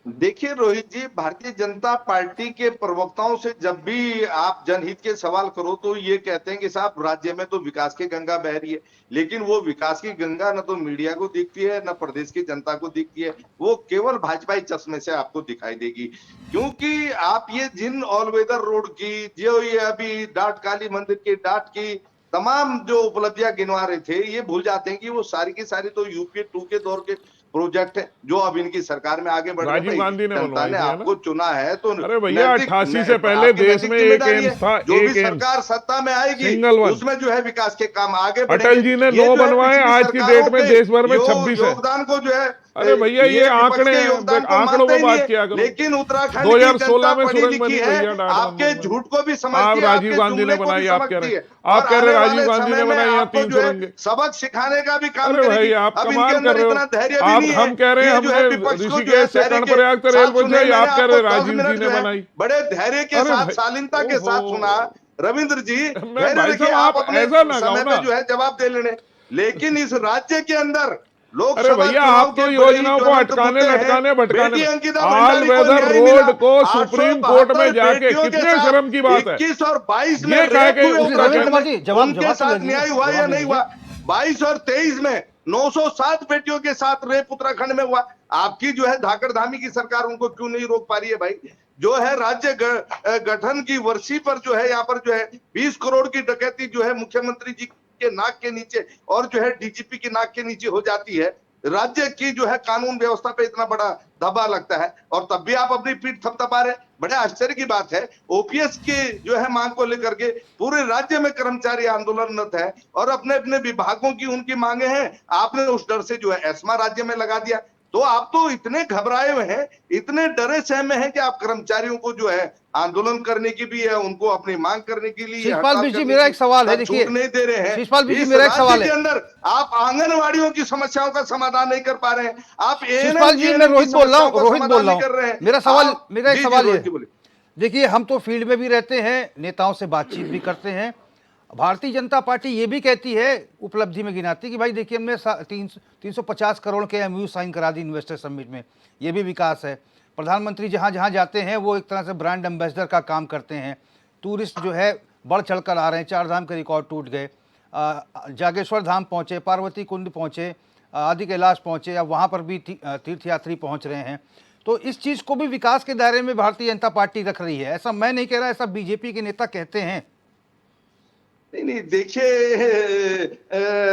देखिए रोहित जी, भारतीय जनता पार्टी के प्रवक्ताओं से जब भी आप जनहित के सवाल करो तो ये कहते हैं कि साहब राज्य में तो विकास की गंगा बह रही है, लेकिन वो विकास की गंगा न तो मीडिया को दिखती है न प्रदेश की जनता को दिखती है, वो केवल भाजपाई चश्मे से आपको दिखाई देगी। क्योंकि आप ये जिन ऑल वेदर रोड की, जो ये अभी डाट काली मंदिर की डाट की तमाम जो उपलब्धियां गिनवा रहे थे, ये भूल जाते हैं कि वो सारी की सारी तो यूपीए 2 के दौर के प्रोजेक्ट है जो अब इनकी सरकार में आगे बढ़ रहे हैं। राजीव गांधी ने जनता बनवाई ने थी, है आपको ना? चुना है तो अरे भैया, नैतिक- 88 से आपकी पहले देश नैतिक में एक जिम्मेदारी एम्स था, है। जो भी एक एम्स। सरकार सत्ता में आएगी सिंगल वन। उसमें जो है विकास के काम आगे बढ़ेंगे। अटल जी ने ये 9 जो है बनवाए, पिछली आज की सरकारों डेट में के देश भर में 26 है। योगदान को जो है अरे भैया, ये विपक्ष आंकड़े के योगदान को आंकड़ों मानते में ही बात नहीं किया है। करो। लेकिन उत्तराखंड की 2016 जनता में पढ़ी सुरंग लिखी बनी है, भैया, डाट आपके बंद में। झूठ को भी आप समझती है, राजीव आपके गांधी ने जुमले को बनाई, भी आप कह समझती रहे है। हैं, आप और कह रहे आने राजीव वाले गांधी समय ने में बनाई यहाँ आपको 3 जो है सुरंगें। सबक सिखाने का भी काम अरे भाई, करेगी। आप अब इनके कमाल कर अंदर रहे हो। इतना धैर्य भी आप नहीं है हम कह रहे हैं कि ये जो है हमने विपक्ष को जो है ऋषिकेश से धैर्य के कर्णप्रयाग तक रेल साथ सुने। पहुंचाई, मैंने आप कह आपको रहे 10 राजीव मिनट जी ने जो है बनाई। बड़े धैर्य के अरे साथ, भाई, शालीनता के साथ ओहो। सुना। रविंद्र जी, मैं धैर्य भाई रखिए, साहब, आप आप अपने ऐसा ना समय गाओ ना। पे जो है जवाब दे लेने। लेकिन इस राज्य के अंदर अरे लोकसभा भैया, चुनाव आप तो के बड़े ही योजनाओं को ज्वलंत अटकाने मुद्दे हैं। लटकाने भटकाने बेटी में, अंकिता ऑल भंडारी को वेदर न्याय मिला। रोड को सुप्रीम कोर्ट में जाके, 872 कितने के साथ शर्म की बात है। 21 और 22 में ये कह रेप के हुए रविंद्र उत्तराखंड कुमार में, जी, जवाब उनके तो साथ ले न्याय लीजिए, हुआ या जवाब ले नहीं हुआ? 22 और 23 में 907 बेटियों के साथ रेप उत्तराखंड में हुआ। आपकी जो है धाकड़ धामी की सरकार उनको क्यों नहीं रोक पा रही है भाई? जो है राज्य गठन की वर्षी पर जो है यहाँ पर जो है 20 करोड़ की डकैती जो है मुख्यमंत्री जी के नाक के नीचे और जो है डीजीपी की नाक के नीचे हो जाती है। राज्य की जो है कानून व्यवस्था पे इतना बड़ा धब्बा लगता है और तब भी आप अपनी पीठ थपथपा रहे। बड़े आश्चर्य की बात है, ओपीएस की जो है मांग को लेकर के पूरे राज्य में कर्मचारी आंदोलनरत है और अपने अपने विभागों की उनकी मांगे हैं। आपने उस डर से जो है एस्मा राज्य में लगा दिया। तो आप तो इतने घबराए हुए हैं, इतने डरे सहमे हैं कि आप कर्मचारियों को जो है आंदोलन करने की भी है, उनको अपनी मांग करने के लिए, शिषपाल हड़ताल बिष्ट जी, करने मेरा की एक सवाल है, देखिए छूट नहीं दे रहे हैं। शिषपाल बिष्ट जी, इस मेरा एक राज्य सवाल के है। अंदर आप आंगनवाड़ियों की समस्याओं का समाधान नहीं कर पा रहे हैं, आप शिषपाल जी, मैं एएनएम की रोहित बोल रहा समस्याओं हूँ, का रोहित बोल समाधान रहा नहीं कर रहे हूँ। हैं। मेरा एक जी, सवाल रोहित जी ये, बोलिए। देखिए हम तो फील्ड में भी रहते हैं, नेताओं से बातचीत भी करते हैं। भारतीय जनता पार्टी ये भी कहती है, उपलब्धि में गिनाती कि भाई देखिए हमने 350 करोड़ के एमयू साइन करा दी इन्वेस्टर समिट में, ये भी विकास है। प्रधानमंत्री जहाँ जहाँ जाते हैं वो एक तरह से ब्रांड एम्बेसडर का काम करते हैं। टूरिस्ट जो है बढ़ चढ़ कर आ रहे हैं, 4 धाम के रिकॉर्ड टूट गए। जागेश्वर धाम पहुँचे, पार्वती कुंड पहुँचे, आदि कैलाश पहुँचे, अब वहाँ पर भी तीर्थयात्री पहुँच रहे हैं। तो इस चीज़ को भी विकास के दायरे में भारतीय जनता पार्टी रख रही है। ऐसा मैं नहीं कह रहा, ऐसा बीजेपी के नेता कहते हैं। नहीं नहीं, देखिए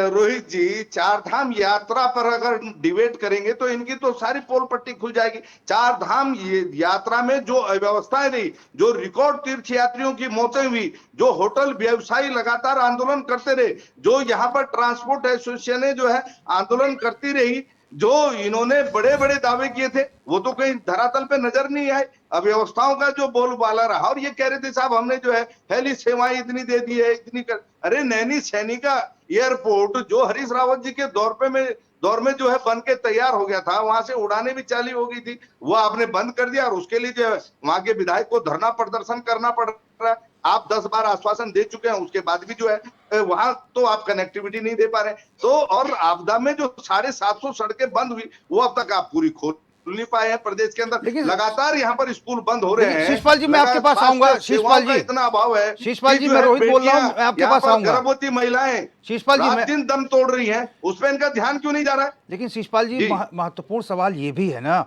रोहित जी, 4 धाम यात्रा पर अगर डिबेट करेंगे तो इनकी तो सारी पोल पट्टी खुल जाएगी। 4 धाम यात्रा में जो अव्यवस्थाएं रही, जो रिकॉर्ड तीर्थयात्रियों की मौतें हुई, जो होटल व्यवसायी लगातार आंदोलन करते रहे, जो यहाँ पर ट्रांसपोर्ट एसोसिएशन जो है आंदोलन करती रही, जो इन्होंने बड़े बड़े दावे किए थे वो तो कहीं धरातल पे नजर नहीं आए। अव्यवस्थाओं का जो बोलबाला रहा और ये कह रहे थे साहब हमने जो है हेली सेवाएं इतनी दे दी है, इतनी कर। अरे नैनी सैनी का एयरपोर्ट जो हरीश रावत जी के दौर में जो है बन के तैयार हो गया था, वहां से उड़ाने भी चालू हो गई थी, वो आपने बंद कर दिया और उसके लिए जो है वहां के विधायक को धरना प्रदर्शन करना पड़ रहा है। आप 10 बार आश्वासन दे चुके हैं, उसके बाद भी जो है वहां तो आप कनेक्टिविटी नहीं दे पा रहे। तो और आपदा में जो 750 सड़कें बंद हुई वो अब तक आप पूरी खोल नहीं पाए हैं प्रदेश के अंदर। लेकिन लगातार यहाँ पर स्कूल बंद हो रहे हैं। शिषपाल जी, मैं आपके पास आऊंगा। शिषपाल जी, इतना अभाव है। शिषपाल कि जी, जो मैं है रोहित बोल रहा हूं, मैं आपके यहाँ पास पर आऊंगा। गर्भवती महिलाएं शिषपाल जी, रात दिन दम तोड़ रही हैं, उस पर इनका ध्यान क्यों नहीं जा रहा है? लेकिन शिषपाल जी, जी। महत्वपूर्ण सवाल ये भी है ना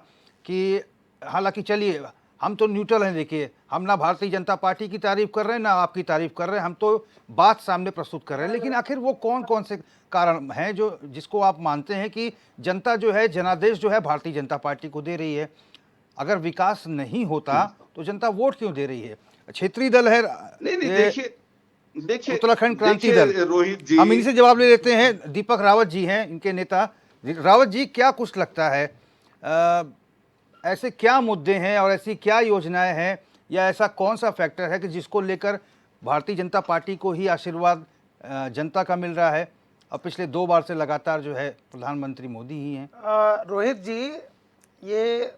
कि हालांकि चलिए हम तो न्यूट्रल हैं, देखिए हम ना भारतीय जनता पार्टी की तारीफ कर रहे हैं ना आपकी तारीफ कर रहे हैं, हम तो बात सामने प्रस्तुत कर रहे हैं। लेकिन आखिर वो कौन कौन से कारण हैं जो जिसको आप मानते हैं कि जनता जो है जनादेश जो है भारतीय जनता पार्टी को दे रही है? अगर विकास नहीं होता तो जनता वोट क्यों दे रही है? क्षेत्रीय दल है, नहीं नहीं, देखिए उत्तराखंड क्रांति दल, रोहित जी, हम इनसे जवाब ले लेते हैं। दीपक रावत जी हैं इनके नेता। रावत जी, क्या कुछ लगता है ऐसे क्या मुद्दे हैं और ऐसी क्या योजनाएं हैं या ऐसा कौन सा फैक्टर है कि जिसको लेकर भारतीय जनता पार्टी को ही आशीर्वाद जनता का मिल रहा है। अब पिछले 2 बार से लगातार जो है प्रधानमंत्री मोदी ही हैं। रोहित जी, ये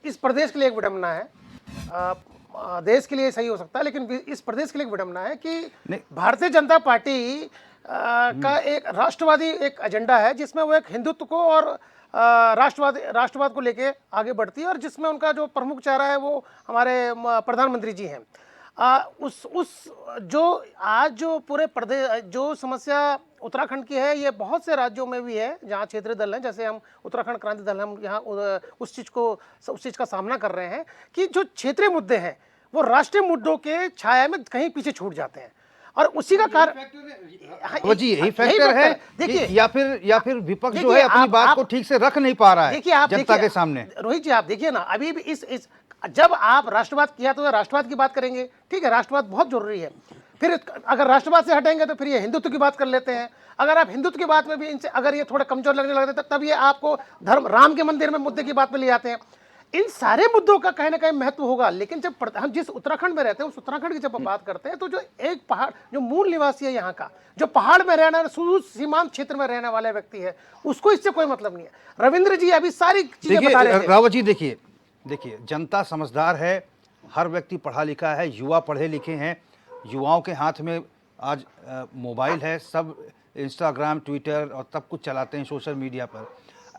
इस प्रदेश के लिए एक विडंबना है। देश के लिए सही हो सकता है, लेकिन इस प्रदेश के लिए एक विडंबना है कि भारतीय जनता पार्टी का एक राष्ट्रवादी एक एजेंडा है, जिसमें वो एक हिंदुत्व को और राष्ट्रवाद को लेके आगे बढ़ती है, और जिसमें उनका जो प्रमुख चेहरा है वो हमारे प्रधानमंत्री जी हैं। जो आज जो पूरे प्रदेश जो समस्या उत्तराखंड की है, ये बहुत से राज्यों में भी है जहाँ क्षेत्रीय दल हैं, जैसे हम उत्तराखंड क्रांति दल, हम यहाँ उस चीज़ का सामना कर रहे हैं कि जो क्षेत्रीय मुद्दे हैं वो राष्ट्रीय मुद्दों के छाया में कहीं पीछे छूट जाते हैं, और उसी का कारण जी यही फैक्टर है। देखिए, या फिर विपक्ष जो है अपनी बात को ठीक से रख नहीं पा रहा है देखिए आप जनता के सामने। रोहित जी, आप देखिए ना, अभी भी इस जब आप राष्ट्रवाद किया तो राष्ट्रवाद की बात करेंगे, ठीक है, राष्ट्रवाद बहुत जरूरी है। फिर अगर राष्ट्रवाद से हटेंगे तो फिर ये हिंदुत्व की बात कर लेते हैं। अगर आप हिंदुत्व की बात में भी इनसे अगर ये थोड़ा कमजोर लगने लगते तब ये आपको धर्म राम के मंदिर में मुद्दे की बात में ले आते हैं। इन सारे मुद्दों का कहीं ना कहीं महत्व होगा, लेकिन जब हम जिस उत्तराखंड में रहते हैं उस उत्तराखंड की जब हम बात करते हैं तो जो एक पहाड़, जो मूल निवासी है यहाँ का, जो पहाड़ में रहना, सीमांत क्षेत्र में रहने वाला व्यक्ति है, उसको इससे कोई मतलब नहीं है। रविंद्र जी अभी सारी चीजें बता रहे थे। रावत जी देखिए जनता समझदार है, हर व्यक्ति पढ़ा लिखा है, युवा पढ़े लिखे हैं, युवाओं के हाथ में आज मोबाइल है, सब इंस्टाग्राम, ट्विटर और सब कुछ चलाते हैं सोशल मीडिया पर।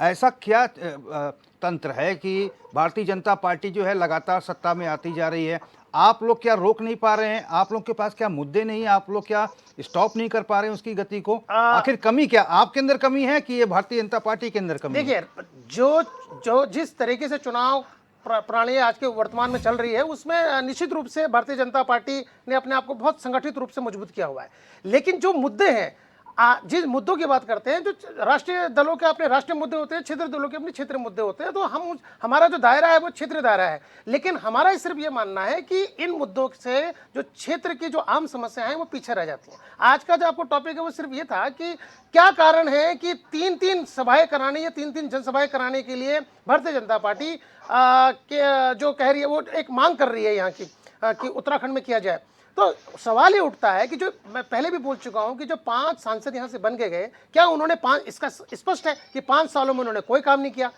ऐसा क्या तंत्र है कि भारतीय जनता पार्टी जो है लगातार सत्ता में आती जा रही है? आप लोग क्या रोक नहीं पा रहे हैं? आप लोग के पास क्या मुद्दे नहीं है? आप लोग क्या स्टॉप नहीं कर पा रहे हैं उसकी गति को? आखिर कमी क्या आपके अंदर कमी है कि ये भारतीय जनता पार्टी के अंदर कमी है? देखिए, जो जिस तरीके से चुनाव प्रणाली आज के वर्तमान में चल रही है, उसमें निश्चित रूप से भारतीय जनता पार्टी ने अपने आप को बहुत संगठित रूप से मजबूत किया हुआ है। लेकिन जो मुद्दे हैं, जिस मुद्दों की बात करते हैं, जो राष्ट्रीय दलों के अपने राष्ट्रीय मुद्दे होते हैं, क्षेत्रीय दलों के अपने क्षेत्रीय मुद्दे होते हैं, तो हमारा जो दायरा है वो क्षेत्रीय दायरा है। लेकिन हमारा सिर्फ ये मानना है कि इन मुद्दों से जो क्षेत्र की जो आम समस्याएं हैं वो पीछे रह जाती हैं। आज का जो आपको टॉपिक है वो सिर्फ ये था कि क्या कारण है कि 3-3 सभाएं कराने या 3-3 जनसभाएं कराने के लिए भारतीय जनता पार्टी जो कह रही है, वो एक मांग कर रही है यहाँ की कि उत्तराखंड में किया जाए। तो सवाल ये उठता है कि जो मैं पहले भी बोल चुका हूं कि जो 5 सांसद यहां से बन के गए, क्या उन्होंने इसका स्पष्ट है कि 5 सालों में उन्होंने कोई काम नहीं किया।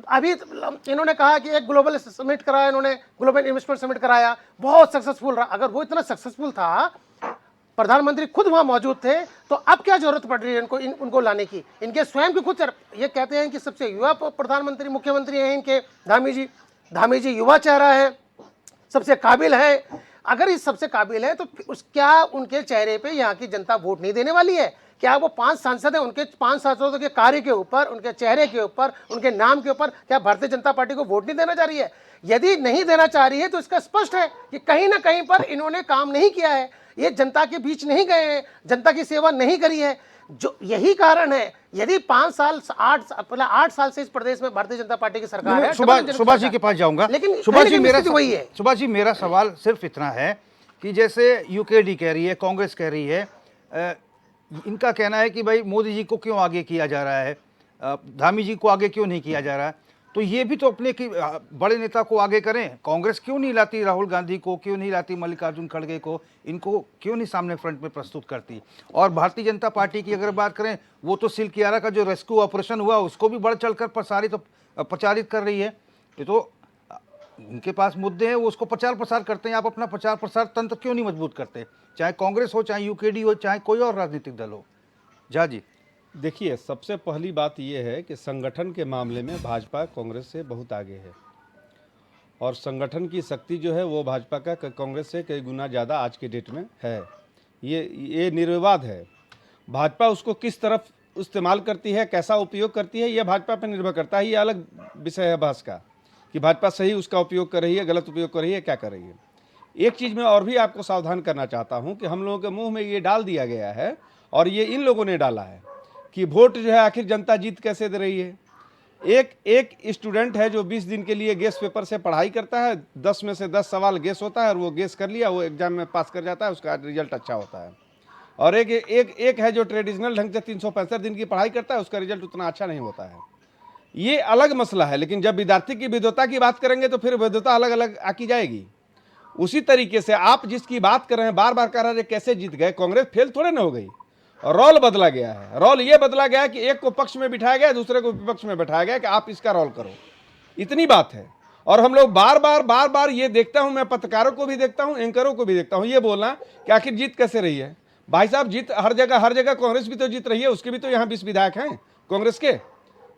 अभी इन्होंने कहा कि एक ग्लोबल समिट कराया, इन्होंने ग्लोबल इन्वेस्टमेंट समिट कराया, बहुत सक्सेसफुल रहा। अगर वो इतना सक्सेसफुल था, प्रधानमंत्री खुद वहां मौजूद थे, तो अब क्या जरूरत पड़ रही है उनको लाने की? इनके स्वयं की खुद ये कहते हैं कि सबसे युवा प्रधानमंत्री मुख्यमंत्री हैं इनके धामी जी युवा चेहरा है, सबसे काबिल है। अगर इस सबसे काबिल है तो क्या उनके चेहरे पे यहाँ की जनता वोट नहीं देने वाली है? क्या वो 5 सांसद हैं, उनके 5 सांसदों के कार्य के ऊपर, उनके चेहरे के ऊपर, उनके नाम के ऊपर क्या भारतीय जनता पार्टी को वोट नहीं देना चाह रही है? यदि नहीं देना चाह रही है तो इसका स्पष्ट है कि कहीं ना कहीं पर इन्होंने काम नहीं किया है, ये जनता के बीच नहीं गए हैं, जनता की सेवा नहीं करी है। जो यही कारण है, यदि 8 साल से इस प्रदेश में भारतीय जनता पार्टी की सरकार है। सुभाष जी के पास जाऊंगा, लेकिन वही है। सुभाष जी, मेरा सवाल सिर्फ इतना है कि जैसे यूकेडी कह रही है, कांग्रेस कह रही है, इनका कहना है कि भाई मोदी जी को क्यों आगे किया जा रहा है, धामी जी को आगे क्यों नहीं किया जा रहा है? तो ये भी तो अपने की बड़े नेता को आगे करें। कांग्रेस क्यों नहीं लाती राहुल गांधी को, क्यों नहीं लाती मल्लिकार्जुन खड़गे को, इनको क्यों नहीं सामने फ्रंट में प्रस्तुत करती? और भारतीय जनता पार्टी की अगर बात करें, वो तो सिल्कियारा का जो रेस्क्यू ऑपरेशन हुआ उसको भी बढ़ चढ़कर प्रचारित कर रही है। ये तो उनके पास मुद्दे हैं, वो उसको प्रचार प्रसार करते हैं। आप अपना प्रचार प्रसार तंत्र क्यों नहीं मजबूत करते? चाहे कांग्रेस हो, चाहे यूकेडी हो, चाहे कोई और राजनीतिक दल हो। झा जी, देखिए, सबसे पहली बात यह है कि संगठन के मामले में भाजपा कांग्रेस से बहुत आगे है, और संगठन की शक्ति जो है वो भाजपा का कांग्रेस से कई गुना ज़्यादा आज के डेट में है। ये निर्विवाद है। भाजपा उसको किस तरफ इस्तेमाल करती है, कैसा उपयोग करती है, यह भाजपा पर निर्भर करता है। ये अलग विषय है बहस का कि भाजपा सही उसका उपयोग कर रही है, गलत उपयोग कर रही है, क्या कर रही है। एक चीज़ मैं और भी आपको सावधान करना चाहता हूँ कि हम लोगों के मुँह में ये डाल दिया गया है, और ये इन लोगों ने डाला है कि वोट जो है आखिर जनता जीत कैसे दे रही है। एक स्टूडेंट है जो 20 दिन के लिए गेस पेपर से पढ़ाई करता है, 10 में से 10 सवाल गेस होता है, और वो गेस कर लिया, वो एग्जाम में पास कर जाता है, उसका रिजल्ट अच्छा होता है। और एक है जो ट्रेडिशनल ढंग से 365 दिन की पढ़ाई करता है, उसका रिजल्ट उतना अच्छा नहीं होता है। ये अलग मसला है। लेकिन जब विद्यार्थी की विद्वता की बात करेंगे तो फिर विद्वता अलग अलग आकी जाएगी। उसी तरीके से आप जिसकी बात कर रहे हैं, बार बार कह रहे हैं कैसे जीत गए, कांग्रेस फेल थोड़े ना हो गई। रोल बदला गया है, रोल ये बदला गया है कि एक को पक्ष में बिठाया गया, दूसरे को विपक्ष में बिठाया गया कि आप इसका रोल करो, इतनी बात है। और हम लोग बार बार ये देखता हूं, मैं पत्रकारों को भी देखता हूं, एंकरों को भी देखता हूं, ये बोलना कि आखिर जीत कैसे रही है। भाई साहब, जीत हर जगह कांग्रेस भी तो जीत रही है, उसके भी तो यहाँ 20 विधायक हैं कांग्रेस के।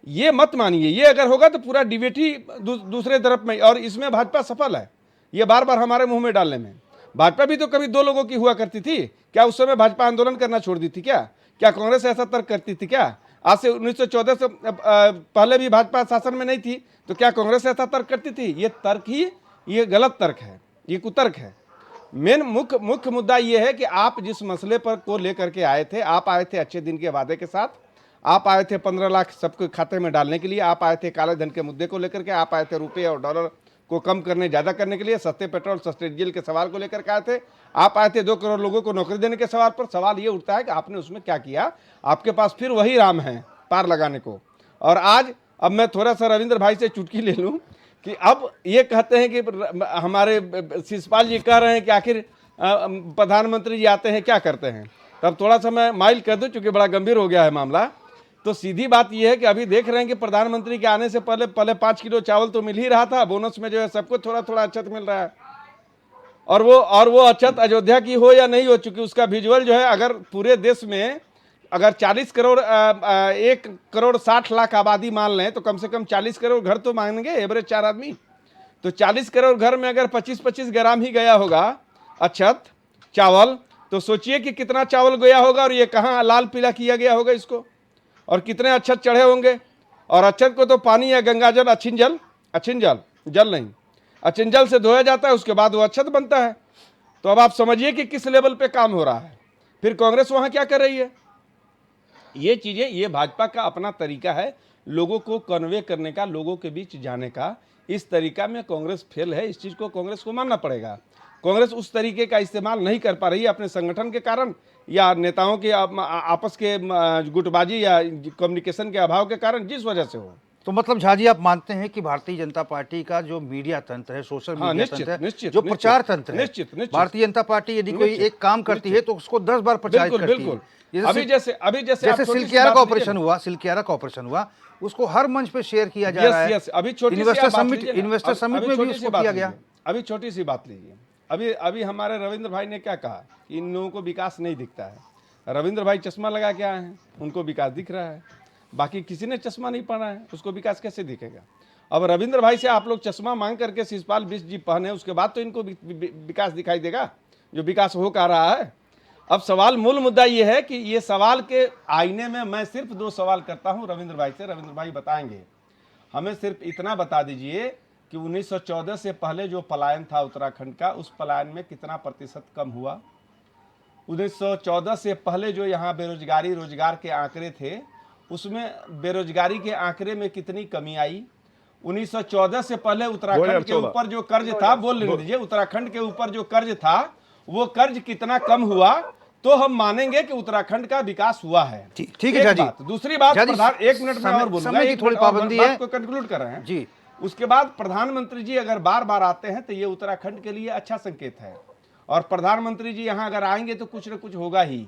ये मत मानिए, ये अगर होगा तो पूरा डिबेट ही दूसरे तरफ में, और इसमें भाजपा सफल है ये बार बार हमारे मुंह में डालने में। भाजपा भी तो कभी 2 लोगों की हुआ करती थी, क्या उस समय भाजपा आंदोलन करना छोड़ दी थी क्या कांग्रेस ऐसा तर्क करती थी क्या? आज से 1914 से पहले भी भाजपा शासन में नहीं थी तो क्या कांग्रेस ऐसा तर्क करती थी? ये तर्क ही, ये गलत तर्क है, ये कुतर्क है। मेन मुख्य मुद्दा ये है कि आप जिस मसले पर को लेकर के आए थे, आप आए थे अच्छे दिन के वादे के साथ, आप आए थे 15 लाख सबके खाते में डालने के लिए, आप आए थे काले धन के मुद्दे को लेकर के, आप आए थे रुपये और डॉलर को कम करने, ज़्यादा करने के लिए, सस्ते पेट्रोल सस्ते डीजल के सवाल को लेकर के आए थे, आप आए थे 2 करोड़ लोगों को नौकरी देने के सवाल पर। सवाल ये उठता है कि आपने उसमें क्या किया? आपके पास फिर वही राम है पार लगाने को। और आज अब मैं थोड़ा सा रविंद्र भाई से चुटकी ले लूँ कि अब ये कहते हैं कि हमारे शिषपाल जी कह रहे हैं कि आखिर प्रधानमंत्री जी आते हैं क्या करते हैं। तब थोड़ा सा मैं माइल कर दूं, चूंकि बड़ा गंभीर हो गया है मामला। तो सीधी बात यह है कि अभी देख रहे हैं कि प्रधानमंत्री के आने से पहले 5 किलो चावल तो मिल ही रहा था, बोनस में जो है सबको थोड़ा थोड़ा अक्षत मिल रहा है। और वो अक्षत अयोध्या की हो या नहीं हो, चूंकि उसका विजुअल जो है, अगर पूरे देश में अगर 40 करोड़ 1 करोड़ 60 लाख आबादी मान लें तो कम से कम 40 करोड़ घर तो मांगेंगे एवरेज 4 आदमी। तो 40 करोड़ घर में अगर 25-25 ग्राम ही गया होगा अक्षत चावल, तो सोचिए कि कितना चावल गया होगा और ये कहाँ लाल पीला किया गया होगा इसको, और कितने अक्षत चढ़े होंगे। और अक्षत को तो पानी या गंगाजल, अच्छिन जल नहीं, अच्छिन जल से धोया जाता है, उसके बाद वो अक्षत बनता है। तो अब आप समझिए कि किस लेवल पे काम हो रहा है। फिर कांग्रेस वहां क्या कर रही है? ये चीजें, ये भाजपा का अपना तरीका है लोगों को कन्वे करने का, लोगों के बीच जाने का। इस तरीका में कांग्रेस फेल है, इस चीज को कांग्रेस को मानना पड़ेगा। कांग्रेस उस तरीके का इस्तेमाल नहीं कर पा रही है अपने संगठन के कारण, या नेताओं के आपस के गुटबाजी या कम्युनिकेशन के अभाव के कारण, जिस वजह से हो। तो मतलब झा जी, आप मानते हैं कि भारतीय जनता पार्टी का जो मीडिया तंत्र है, सोशल मीडिया तंत्र है, जो प्रचार तंत्र है, निश्चित भारतीय जनता पार्टी यदि कोई एक काम करती है तो उसको 10 बार प्रचारित करती है। बिल्कुल। अभी जैसे सिल्कियारा का ऑपरेशन हुआ, उसको हर मंच पे शेयर किया जा रहा है। अभी छोटी इन्वेस्टर समिट में भी उसको किया गया। अभी छोटी सी बात लीजिए, अभी हमारे रविंद्र भाई ने क्या कहा कि इन लोगों को विकास नहीं दिखता है। रविंद्र भाई चश्मा लगा के आए हैं, उनको विकास दिख रहा है, बाकी किसी ने चश्मा नहीं पहना है, उसको विकास कैसे दिखेगा? अब रविंद्र भाई से आप लोग चश्मा मांग करके शिषपाल बिष्ट जी पहने, उसके बाद तो इनको विकास दिखाई देगा, जो विकास हो का रहा है। अब सवाल, मूल मुद्दा ये है कि ये सवाल के आईने में मैं सिर्फ 2 सवाल करता हूं रविंद्र भाई से। रविंद्र भाई बताएंगे, हमें सिर्फ इतना बता दीजिए कि 1914 से पहले जो पलायन था उत्तराखंड का, उस पलायन में कितना प्रतिशत कम हुआ? 1914 से पहले जो यहाँ बेरोजगारी, रोजगार के आंकड़े थे, उसमें बेरोजगारी के आंकड़े में कितनी कमी आई? 1914 से पहले उत्तराखंड के ऊपर जो कर्ज था, बोल लेने दीजिए, उत्तराखंड के ऊपर जो कर्ज था वो कर्ज कितना कम हुआ, तो हम मानेंगे कि उत्तराखंड का विकास हुआ है। ठीक है जी। दूसरी बात, 1 मिनट में और बोलूंगा, एक थोड़ी पाबंदी है को कंक्लूड कर रहे हैं जी। उसके बाद प्रधानमंत्री जी अगर बार बार आते हैं तो ये उत्तराखंड के लिए अच्छा संकेत है, और प्रधानमंत्री जी यहाँ अगर आएंगे तो कुछ न कुछ होगा ही।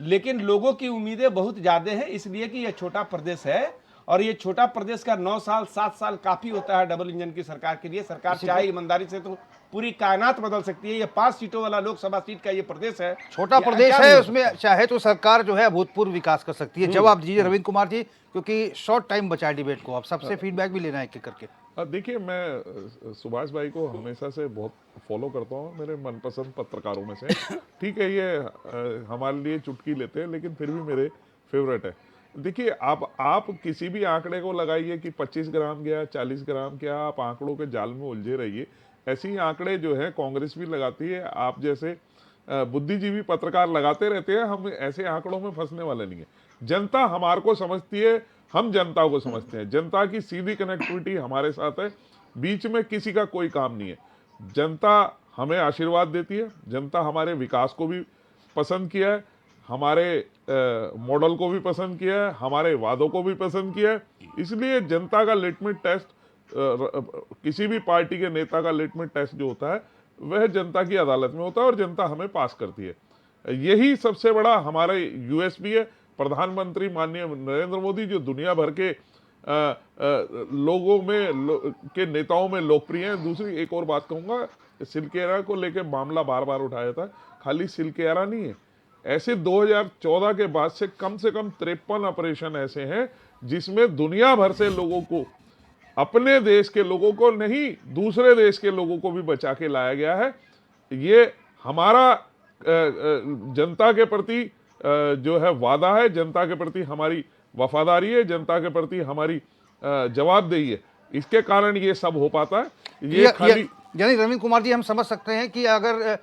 लेकिन लोगों की उम्मीदें बहुत ज्यादा है, इसलिए कि ये छोटा प्रदेश है, और ये छोटा प्रदेश का 9 साल 7 साल काफी होता है डबल इंजन की सरकार के लिए। सरकार चाहे ईमानदारी से तो पूरी कायनात बदल सकती है। ये 5 सीटों वाला लोकसभा सीट का ये प्रदेश है, छोटा प्रदेश है, उसमें चाहे तो सरकार जो है अभूतपूर्व विकास कर सकती है। जवाब दीजिए रविंद्र कुमार जी, क्योंकि शॉर्ट टाइम बचा है डिबेट को, आप सबसे फीडबैक भी लेना है एक करके। देखिए, मैं सुभाष भाई को हमेशा से बहुत फॉलो करता हूँ, मेरे मनपसंद पत्रकारों में से। ठीक है, ये हमारे लिए चुटकी लेते हैं, लेकिन फिर भी मेरे फेवरेट है। देखिए, आप किसी भी आंकड़े को लगाइए कि 25 ग्राम गया, 40 ग्राम क्या, आप आंकड़ों के जाल में उलझे रहिए। ऐसे ही आंकड़े जो है कांग्रेस भी लगाती है, आप जैसे बुद्धिजीवी पत्रकार लगाते रहते हैं। हम ऐसे आंकड़ों में फंसने वाले नहीं है। जनता हमारे को समझती है, हम जनता को समझते हैं। जनता की सीधी कनेक्टिविटी हमारे साथ है, बीच में किसी का कोई काम नहीं है। जनता हमें आशीर्वाद देती है, जनता हमारे विकास को भी पसंद किया है, हमारे मॉडल को भी पसंद किया है, हमारे वादों को भी पसंद किया है। इसलिए जनता का लिटमस टेस्ट, किसी भी पार्टी के नेता का लिटमस टेस्ट जो होता है वह जनता की अदालत में होता है और जनता हमें पास करती है। यही सबसे बड़ा हमारा यूएसपी है। प्रधानमंत्री माननीय नरेंद्र मोदी जो दुनिया भर के लोगों में के नेताओं में लोकप्रिय हैं। दूसरी एक और बात कहूंगा, सिल्केरा को लेकर मामला बार बार उठाया था, खाली सिल्केरा नहीं है, ऐसे 2014 के बाद से कम 53 ऑपरेशन ऐसे हैं जिसमें दुनिया भर से लोगों को, अपने देश के लोगों को नहीं दूसरे देश के लोगों को भी बचा के लाया गया है। ये हमारा जनता के प्रति जो है वादा है, जनता के प्रति हमारी वफादारी है, जनता के प्रति हमारी जवाबदेही है। इसके कारण ये सब हो पाता है। ये खाली यानी रविंद्र कुमार जी, हम समझ सकते हैं कि अगर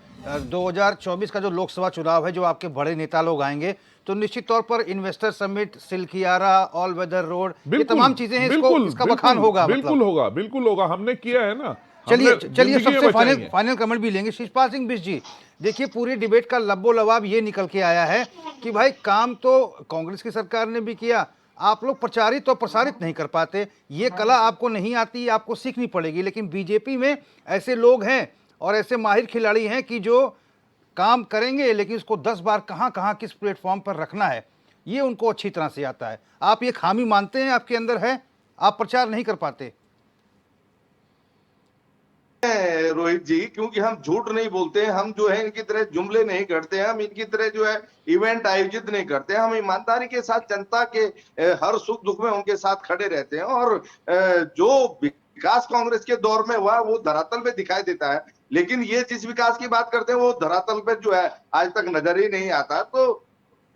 2024 का जो लोकसभा चुनाव है, जो आपके बड़े नेता लोग आएंगे, तो निश्चित तौर पर investor summit, Silkyara, all weather road, ये तमाम चीजें हैं, इसका बखान होगा। बिल्कुल होगा, बिल्कुल होगा, हमने किया है ना। चलिए सबसे फाइनल कमेंट भी लेंगे। शिषपाल सिंह बिष्ट जी, देखिए पूरी डिबेट का लब्बो लबाब ये निकल के आया है कि भाई काम तो कांग्रेस की सरकार ने भी किया, आप लोग प्रचारित और प्रसारित नहीं कर पाते, ये कला आपको नहीं आती, आपको सीखनी पड़ेगी। लेकिन बीजेपी में ऐसे लोग हैं और ऐसे माहिर खिलाड़ी हैं कि जो काम करेंगे, लेकिन उसको 10 बार कहाँ कहाँ किस प्लेटफॉर्म पर रखना है, ये उनको अच्छी तरह से आता है। आप ये खामी मानते हैं आपके अंदर है, आप प्रचार नहीं कर पाते? रोहित जी, क्योंकि हम झूठ नहीं बोलते हैं, हम जो है इनकी तरह जुमले नहीं करते हैं, हम इनकी तरह जो है इवेंट आयोजित नहीं करते हैं। हम ईमानदारी के साथ जनता के हर सुख दुख में उनके साथ खड़े रहते हैं। और जो विकास कांग्रेस के दौर में हुआ वो धरातल पे दिखाई देता है, लेकिन ये जिस विकास की बात करते हैं वो धरातल पे जो है आज तक नजर ही नहीं आता। तो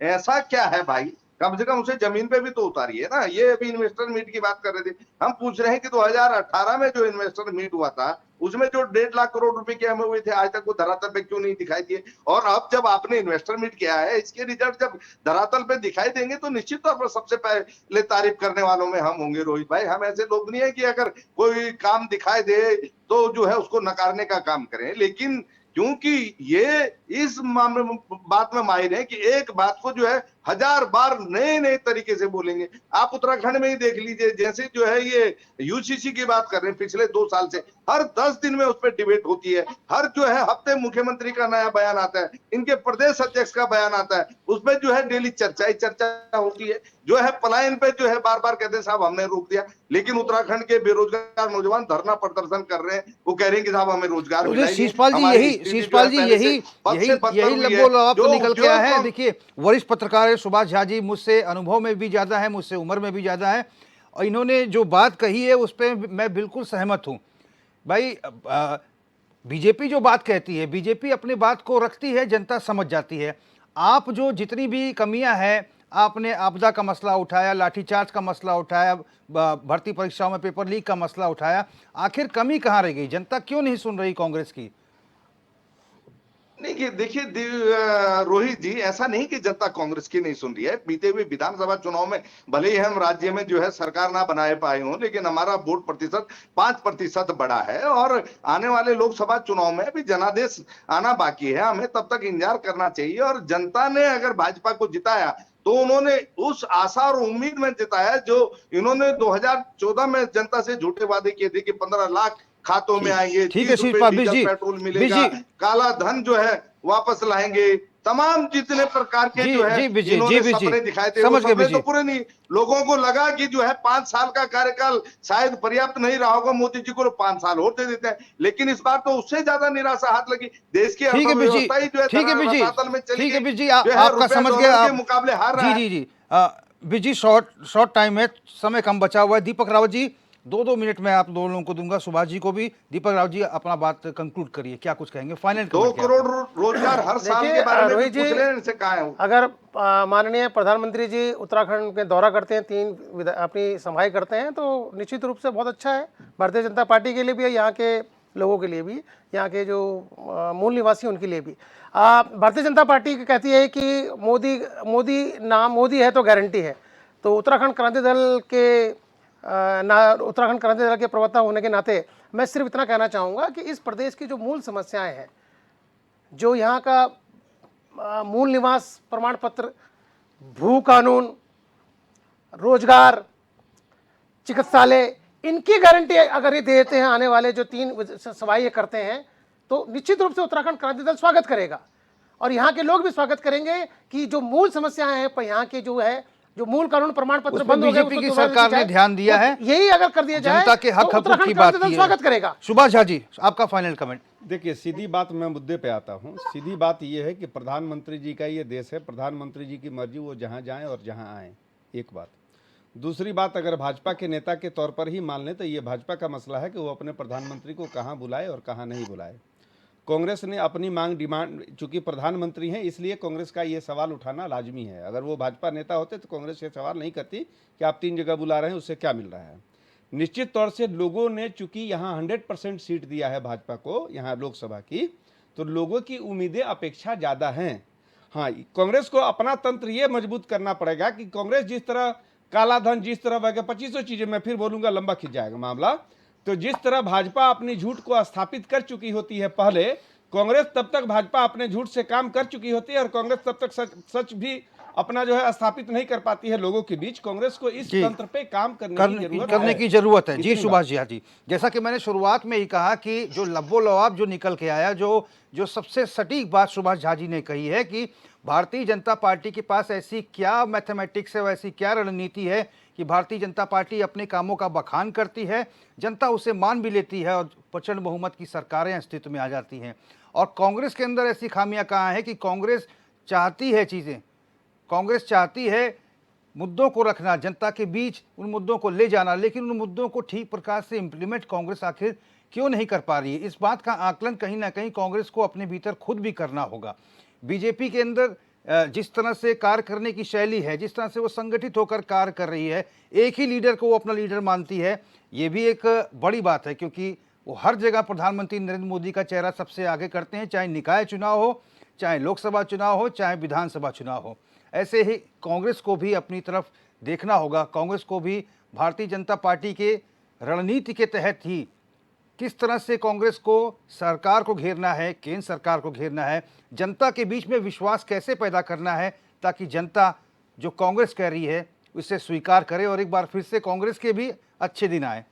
ऐसा क्या है भाई, कम से कम उसे जमीन पे भी तो उतारिए ना। ये अभी इन्वेस्टर मीट की बात कर रहे थे, हम पूछ रहे हैं कि 2018 में जो इन्वेस्टर मीट हुआ था उसमें जो 1.5 लाख करोड़ रुपए के हमें हुए थे, आज तक वो धरातल पे क्यों नहीं दिखाई दिए? और अब जब आपने इन्वेस्टर मीट किया है, इसके रिजल्ट जब धरातल पे दिखाई देंगे तो निश्चित तौर पर सबसे पहले तारीफ करने वालों में हम होंगे। रोहित भाई, हम ऐसे लोग नहीं है कि अगर कोई काम दिखाई दे तो जो है उसको नकारने का काम करें, लेकिन क्योंकि ये इस मामले में बात में माहिर है कि एक बात को जो है 1000 बार नए नए तरीके से बोलेंगे। आप उत्तराखंड में ही देख लीजिए, जैसे जो है ये यूसीसी की बात कर रहे हैं, पिछले 2 साल से हर 10 दिन में उस पर डिबेट होती है, हर जो है हफ्ते मुख्यमंत्री का नया बयान आता है, इनके प्रदेश अध्यक्ष का बयान आता है, उसमें जो है डेली चर्चा ही चर्चा होती है। जो है पलायन पे जो है बार बार कहते हैं साहब हमने रोक दिया, लेकिन उत्तराखंड के बेरोजगार नौजवान धरना प्रदर्शन कर रहे हैं, वो कह रहे हैं कि साहब हमें रोजगार मिलाइए। शिषपाल जी यही लब्बो लबाब तो निकल के आया है। देखिए वरिष्ठ पत्रकार है सुभाष झा जी, मुझसे अनुभव में भी ज्यादा है, मुझसे उम्र में भी ज्यादा है, और इन्होंने जो बात कही है उस पर मैं बिल्कुल सहमत हूं। भाई बीजेपी जो बात कहती है, बीजेपी अपनी बात को रखती है, जनता समझ जाती है। आप जो जितनी भी कमियां हैं, आपने आपदा का मसला उठाया, लाठीचार्ज का मसला उठाया, भर्ती परीक्षाओं में पेपर लीक का मसला उठाया, आखिर कमी कहाँ रह गई? जनता क्यों नहीं सुन रही कांग्रेस की? नहीं, देखिए रोहित जी, ऐसा नहीं कि जनता कांग्रेस की नहीं सुन रही है। बीते हुए विधानसभा चुनाव में भले ही हम राज्य में जो है सरकार ना बनाए पाए हों, लेकिन हमारा वोट प्रतिशत 5% बढ़ा है। और आने वाले लोकसभा चुनाव में भी जनादेश आना बाकी है, हमें तब तक इंतजार करना चाहिए। और जनता ने अगर भाजपा को जिताया तो उन्होंने उस आशा और उम्मीद में जिताया जो इन्होंने 2014 में जनता से झूठे वादे किए थे कि 15 लाख खातों में आएंगे, 30 रुपए डीजल पेट्रोल मिलेगा, काला धन जो है वापस लाएंगे, तमाम जितने प्रकार के जो है इन्होंने सपने दिखाए थे, वो सपने तो पूरे नहीं। लोगों को लगा कि जो है 5 साल का कार्यकाल शायद पर्याप्त नहीं रहा होगा, मोदी जी को 5 साल और दे देते हैं, लेकिन इस बार तो उससे ज्यादा निराशा हाथ लगी। देश की अर्थव्यवस्था ही जो है धरातल में चली गई, बिजी आपका समझ गया, मुकाबले हार रहा है। जी बिजी, शॉर्ट टाइम है, समय कम बचा हुआ है। दीपक रावत जी 2 मिनट में आप दोनों को दूंगा, सुभाष जी को भी। दीपक राव जी अपना बात कंक्लूड करिए, क्या कुछ कहेंगे? फाइनल 2 करोड़ रोजगार हर साल के बारे में पूछ रहे हैं, इनसे कहा है। अगर माननीय प्रधानमंत्री जी उत्तराखंड में दौरा करते हैं, 3 अपनी समाई करते हैं, तो निश्चित रूप से बहुत अच्छा है भारतीय जनता पार्टी के लिए भी, यहाँ के लोगों के लिए भी, यहाँ के जो मूल निवासी उनके लिए भी। भारतीय जनता पार्टी कहती है कि मोदी है तो गारंटी है। तो उत्तराखंड क्रांति दल के उत्तराखंड क्रांति दल के प्रवक्ता होने के नाते मैं सिर्फ इतना कहना चाहूँगा कि इस प्रदेश की जो मूल समस्याएं हैं, जो यहाँ का मूल निवास प्रमाण पत्र, भू कानून, रोजगार, चिकित्सालय, इनकी गारंटी अगर ये देते हैं, आने वाले जो 3 सवाई ये करते हैं, तो निश्चित रूप से उत्तराखंड क्रांति दल स्वागत करेगा और यहाँ के लोग भी स्वागत करेंगे कि जो मूल समस्याएं हैं पर यहाँ के जो है जो मूल कानून प्रमाण पत्र उस पे बंद हो गए बीजेपी उसको की दोबारा सरकार देखी ने जाए, ध्यान दिया तो है। यही अगर कर दिया जाए जनता के हक तो हकूक उत्तराखंड की बात क्रांति दल की स्वागत है। करेगा। सुभाष झा जी, आपका फाइनल कमेंट। देखिए, सीधी बात, मैं मुद्दे पे आता हूँ। सीधी बात ये है कि प्रधानमंत्री जी का ये देश है, प्रधानमंत्री जी की मर्जी, वो जहाँ जाएं और जहाँ आएँ, एक बात। दूसरी बात, अगर भाजपा के नेता के तौर पर ही मान लें तो ये भाजपा का मसला है कि वो अपने प्रधानमंत्री को कहाँ बुलाए और कहाँ नहीं बुलाए। कांग्रेस ने अपनी मांग डिमांड, चूंकि प्रधानमंत्री हैं इसलिए कांग्रेस का ये सवाल उठाना लाजमी है। अगर वो भाजपा नेता होते तो कांग्रेस ये सवाल नहीं करती कि आप 3 जगह बुला रहे हैं, उससे क्या मिल रहा है। निश्चित तौर से लोगों ने चूंकि यहाँ 100% सीट दिया है भाजपा को यहाँ लोकसभा की, तो लोगों की उम्मीदें अपेक्षा ज़्यादा हैं। हाँ, कांग्रेस को अपना तंत्र ये मजबूत करना पड़ेगा कि कांग्रेस जिस तरह काला धन, जिस तरह वह 2500 चीज़ें, मैं फिर बोलूँगा लंबा खिंच जाएगा मामला, तो जिस तरह भाजपा अपनी झूठ को स्थापित कर चुकी होती है पहले, कांग्रेस तब तक भाजपा अपने झूठ से काम कर चुकी होती है और कांग्रेस तब तक सच भी अपना जो है स्थापित नहीं कर पाती है लोगों के बीच। कांग्रेस को इस तंत्र पे काम करने की जरूरत है। जी सुभाष जी, हाँ जी, जैसा कि मैंने शुरुआत में ही कहा कि जो लब्बो लवाब जो निकल के आया, जो सबसे सटीक बात सुभाष झा जी ने कही है कि भारतीय जनता पार्टी के पास ऐसी क्या मैथमेटिक्स है, वैसी क्या रणनीति है कि भारतीय जनता पार्टी अपने कामों का बखान करती है, जनता उसे मान भी लेती है और प्रचंड बहुमत की सरकारें अस्तित्व में आ जाती हैं। और कांग्रेस के अंदर ऐसी खामियां कहाँ हैं कि कांग्रेस चाहती है चीज़ें, कांग्रेस चाहती है मुद्दों को रखना जनता के बीच, उन मुद्दों को ले जाना, लेकिन उन मुद्दों को ठीक प्रकार से इम्प्लीमेंट कांग्रेस आखिर क्यों नहीं कर पा रही है। इस बात का आकलन कहीं ना कहीं कांग्रेस को अपने भीतर खुद भी करना होगा। बीजेपी के अंदर जिस तरह से कार्य करने की शैली है, जिस तरह से वो संगठित होकर कार्य कर रही है, एक ही लीडर को वो अपना लीडर मानती है, ये भी एक बड़ी बात है, क्योंकि वो हर जगह प्रधानमंत्री नरेंद्र मोदी का चेहरा सबसे आगे करते हैं, चाहे निकाय चुनाव हो, चाहे लोकसभा चुनाव हो, चाहे विधानसभा चुनाव हो। ऐसे ही कांग्रेस को भी अपनी तरफ देखना होगा। कांग्रेस को भी भारतीय जनता पार्टी के रणनीति के तहत ही किस तरह से कांग्रेस को सरकार को घेरना है, केंद्र सरकार को घेरना है, जनता के बीच में विश्वास कैसे पैदा करना है ताकि जनता जो कांग्रेस कह रही है उसे स्वीकार करे और एक बार फिर से कांग्रेस के भी अच्छे दिन आए।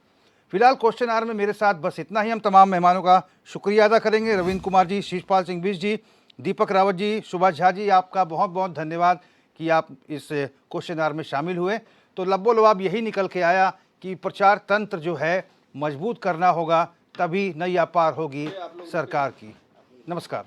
फिलहाल क्वेश्चन आवर में मेरे साथ बस इतना ही। हम तमाम मेहमानों का शुक्रिया अदा करेंगे। रविंद्र कुमार जी, शीशपाल सिंह बिष्ट जी, दीपक रावत जी, सुभाष झा जी, आपका बहुत बहुत धन्यवाद कि आप इस क्वेश्चन आवर में शामिल हुए। तो लब्बो लवाब यही निकल के आया कि प्रचार तंत्र जो है मजबूत करना होगा, तभी नई पार होगी सरकार की। नमस्कार।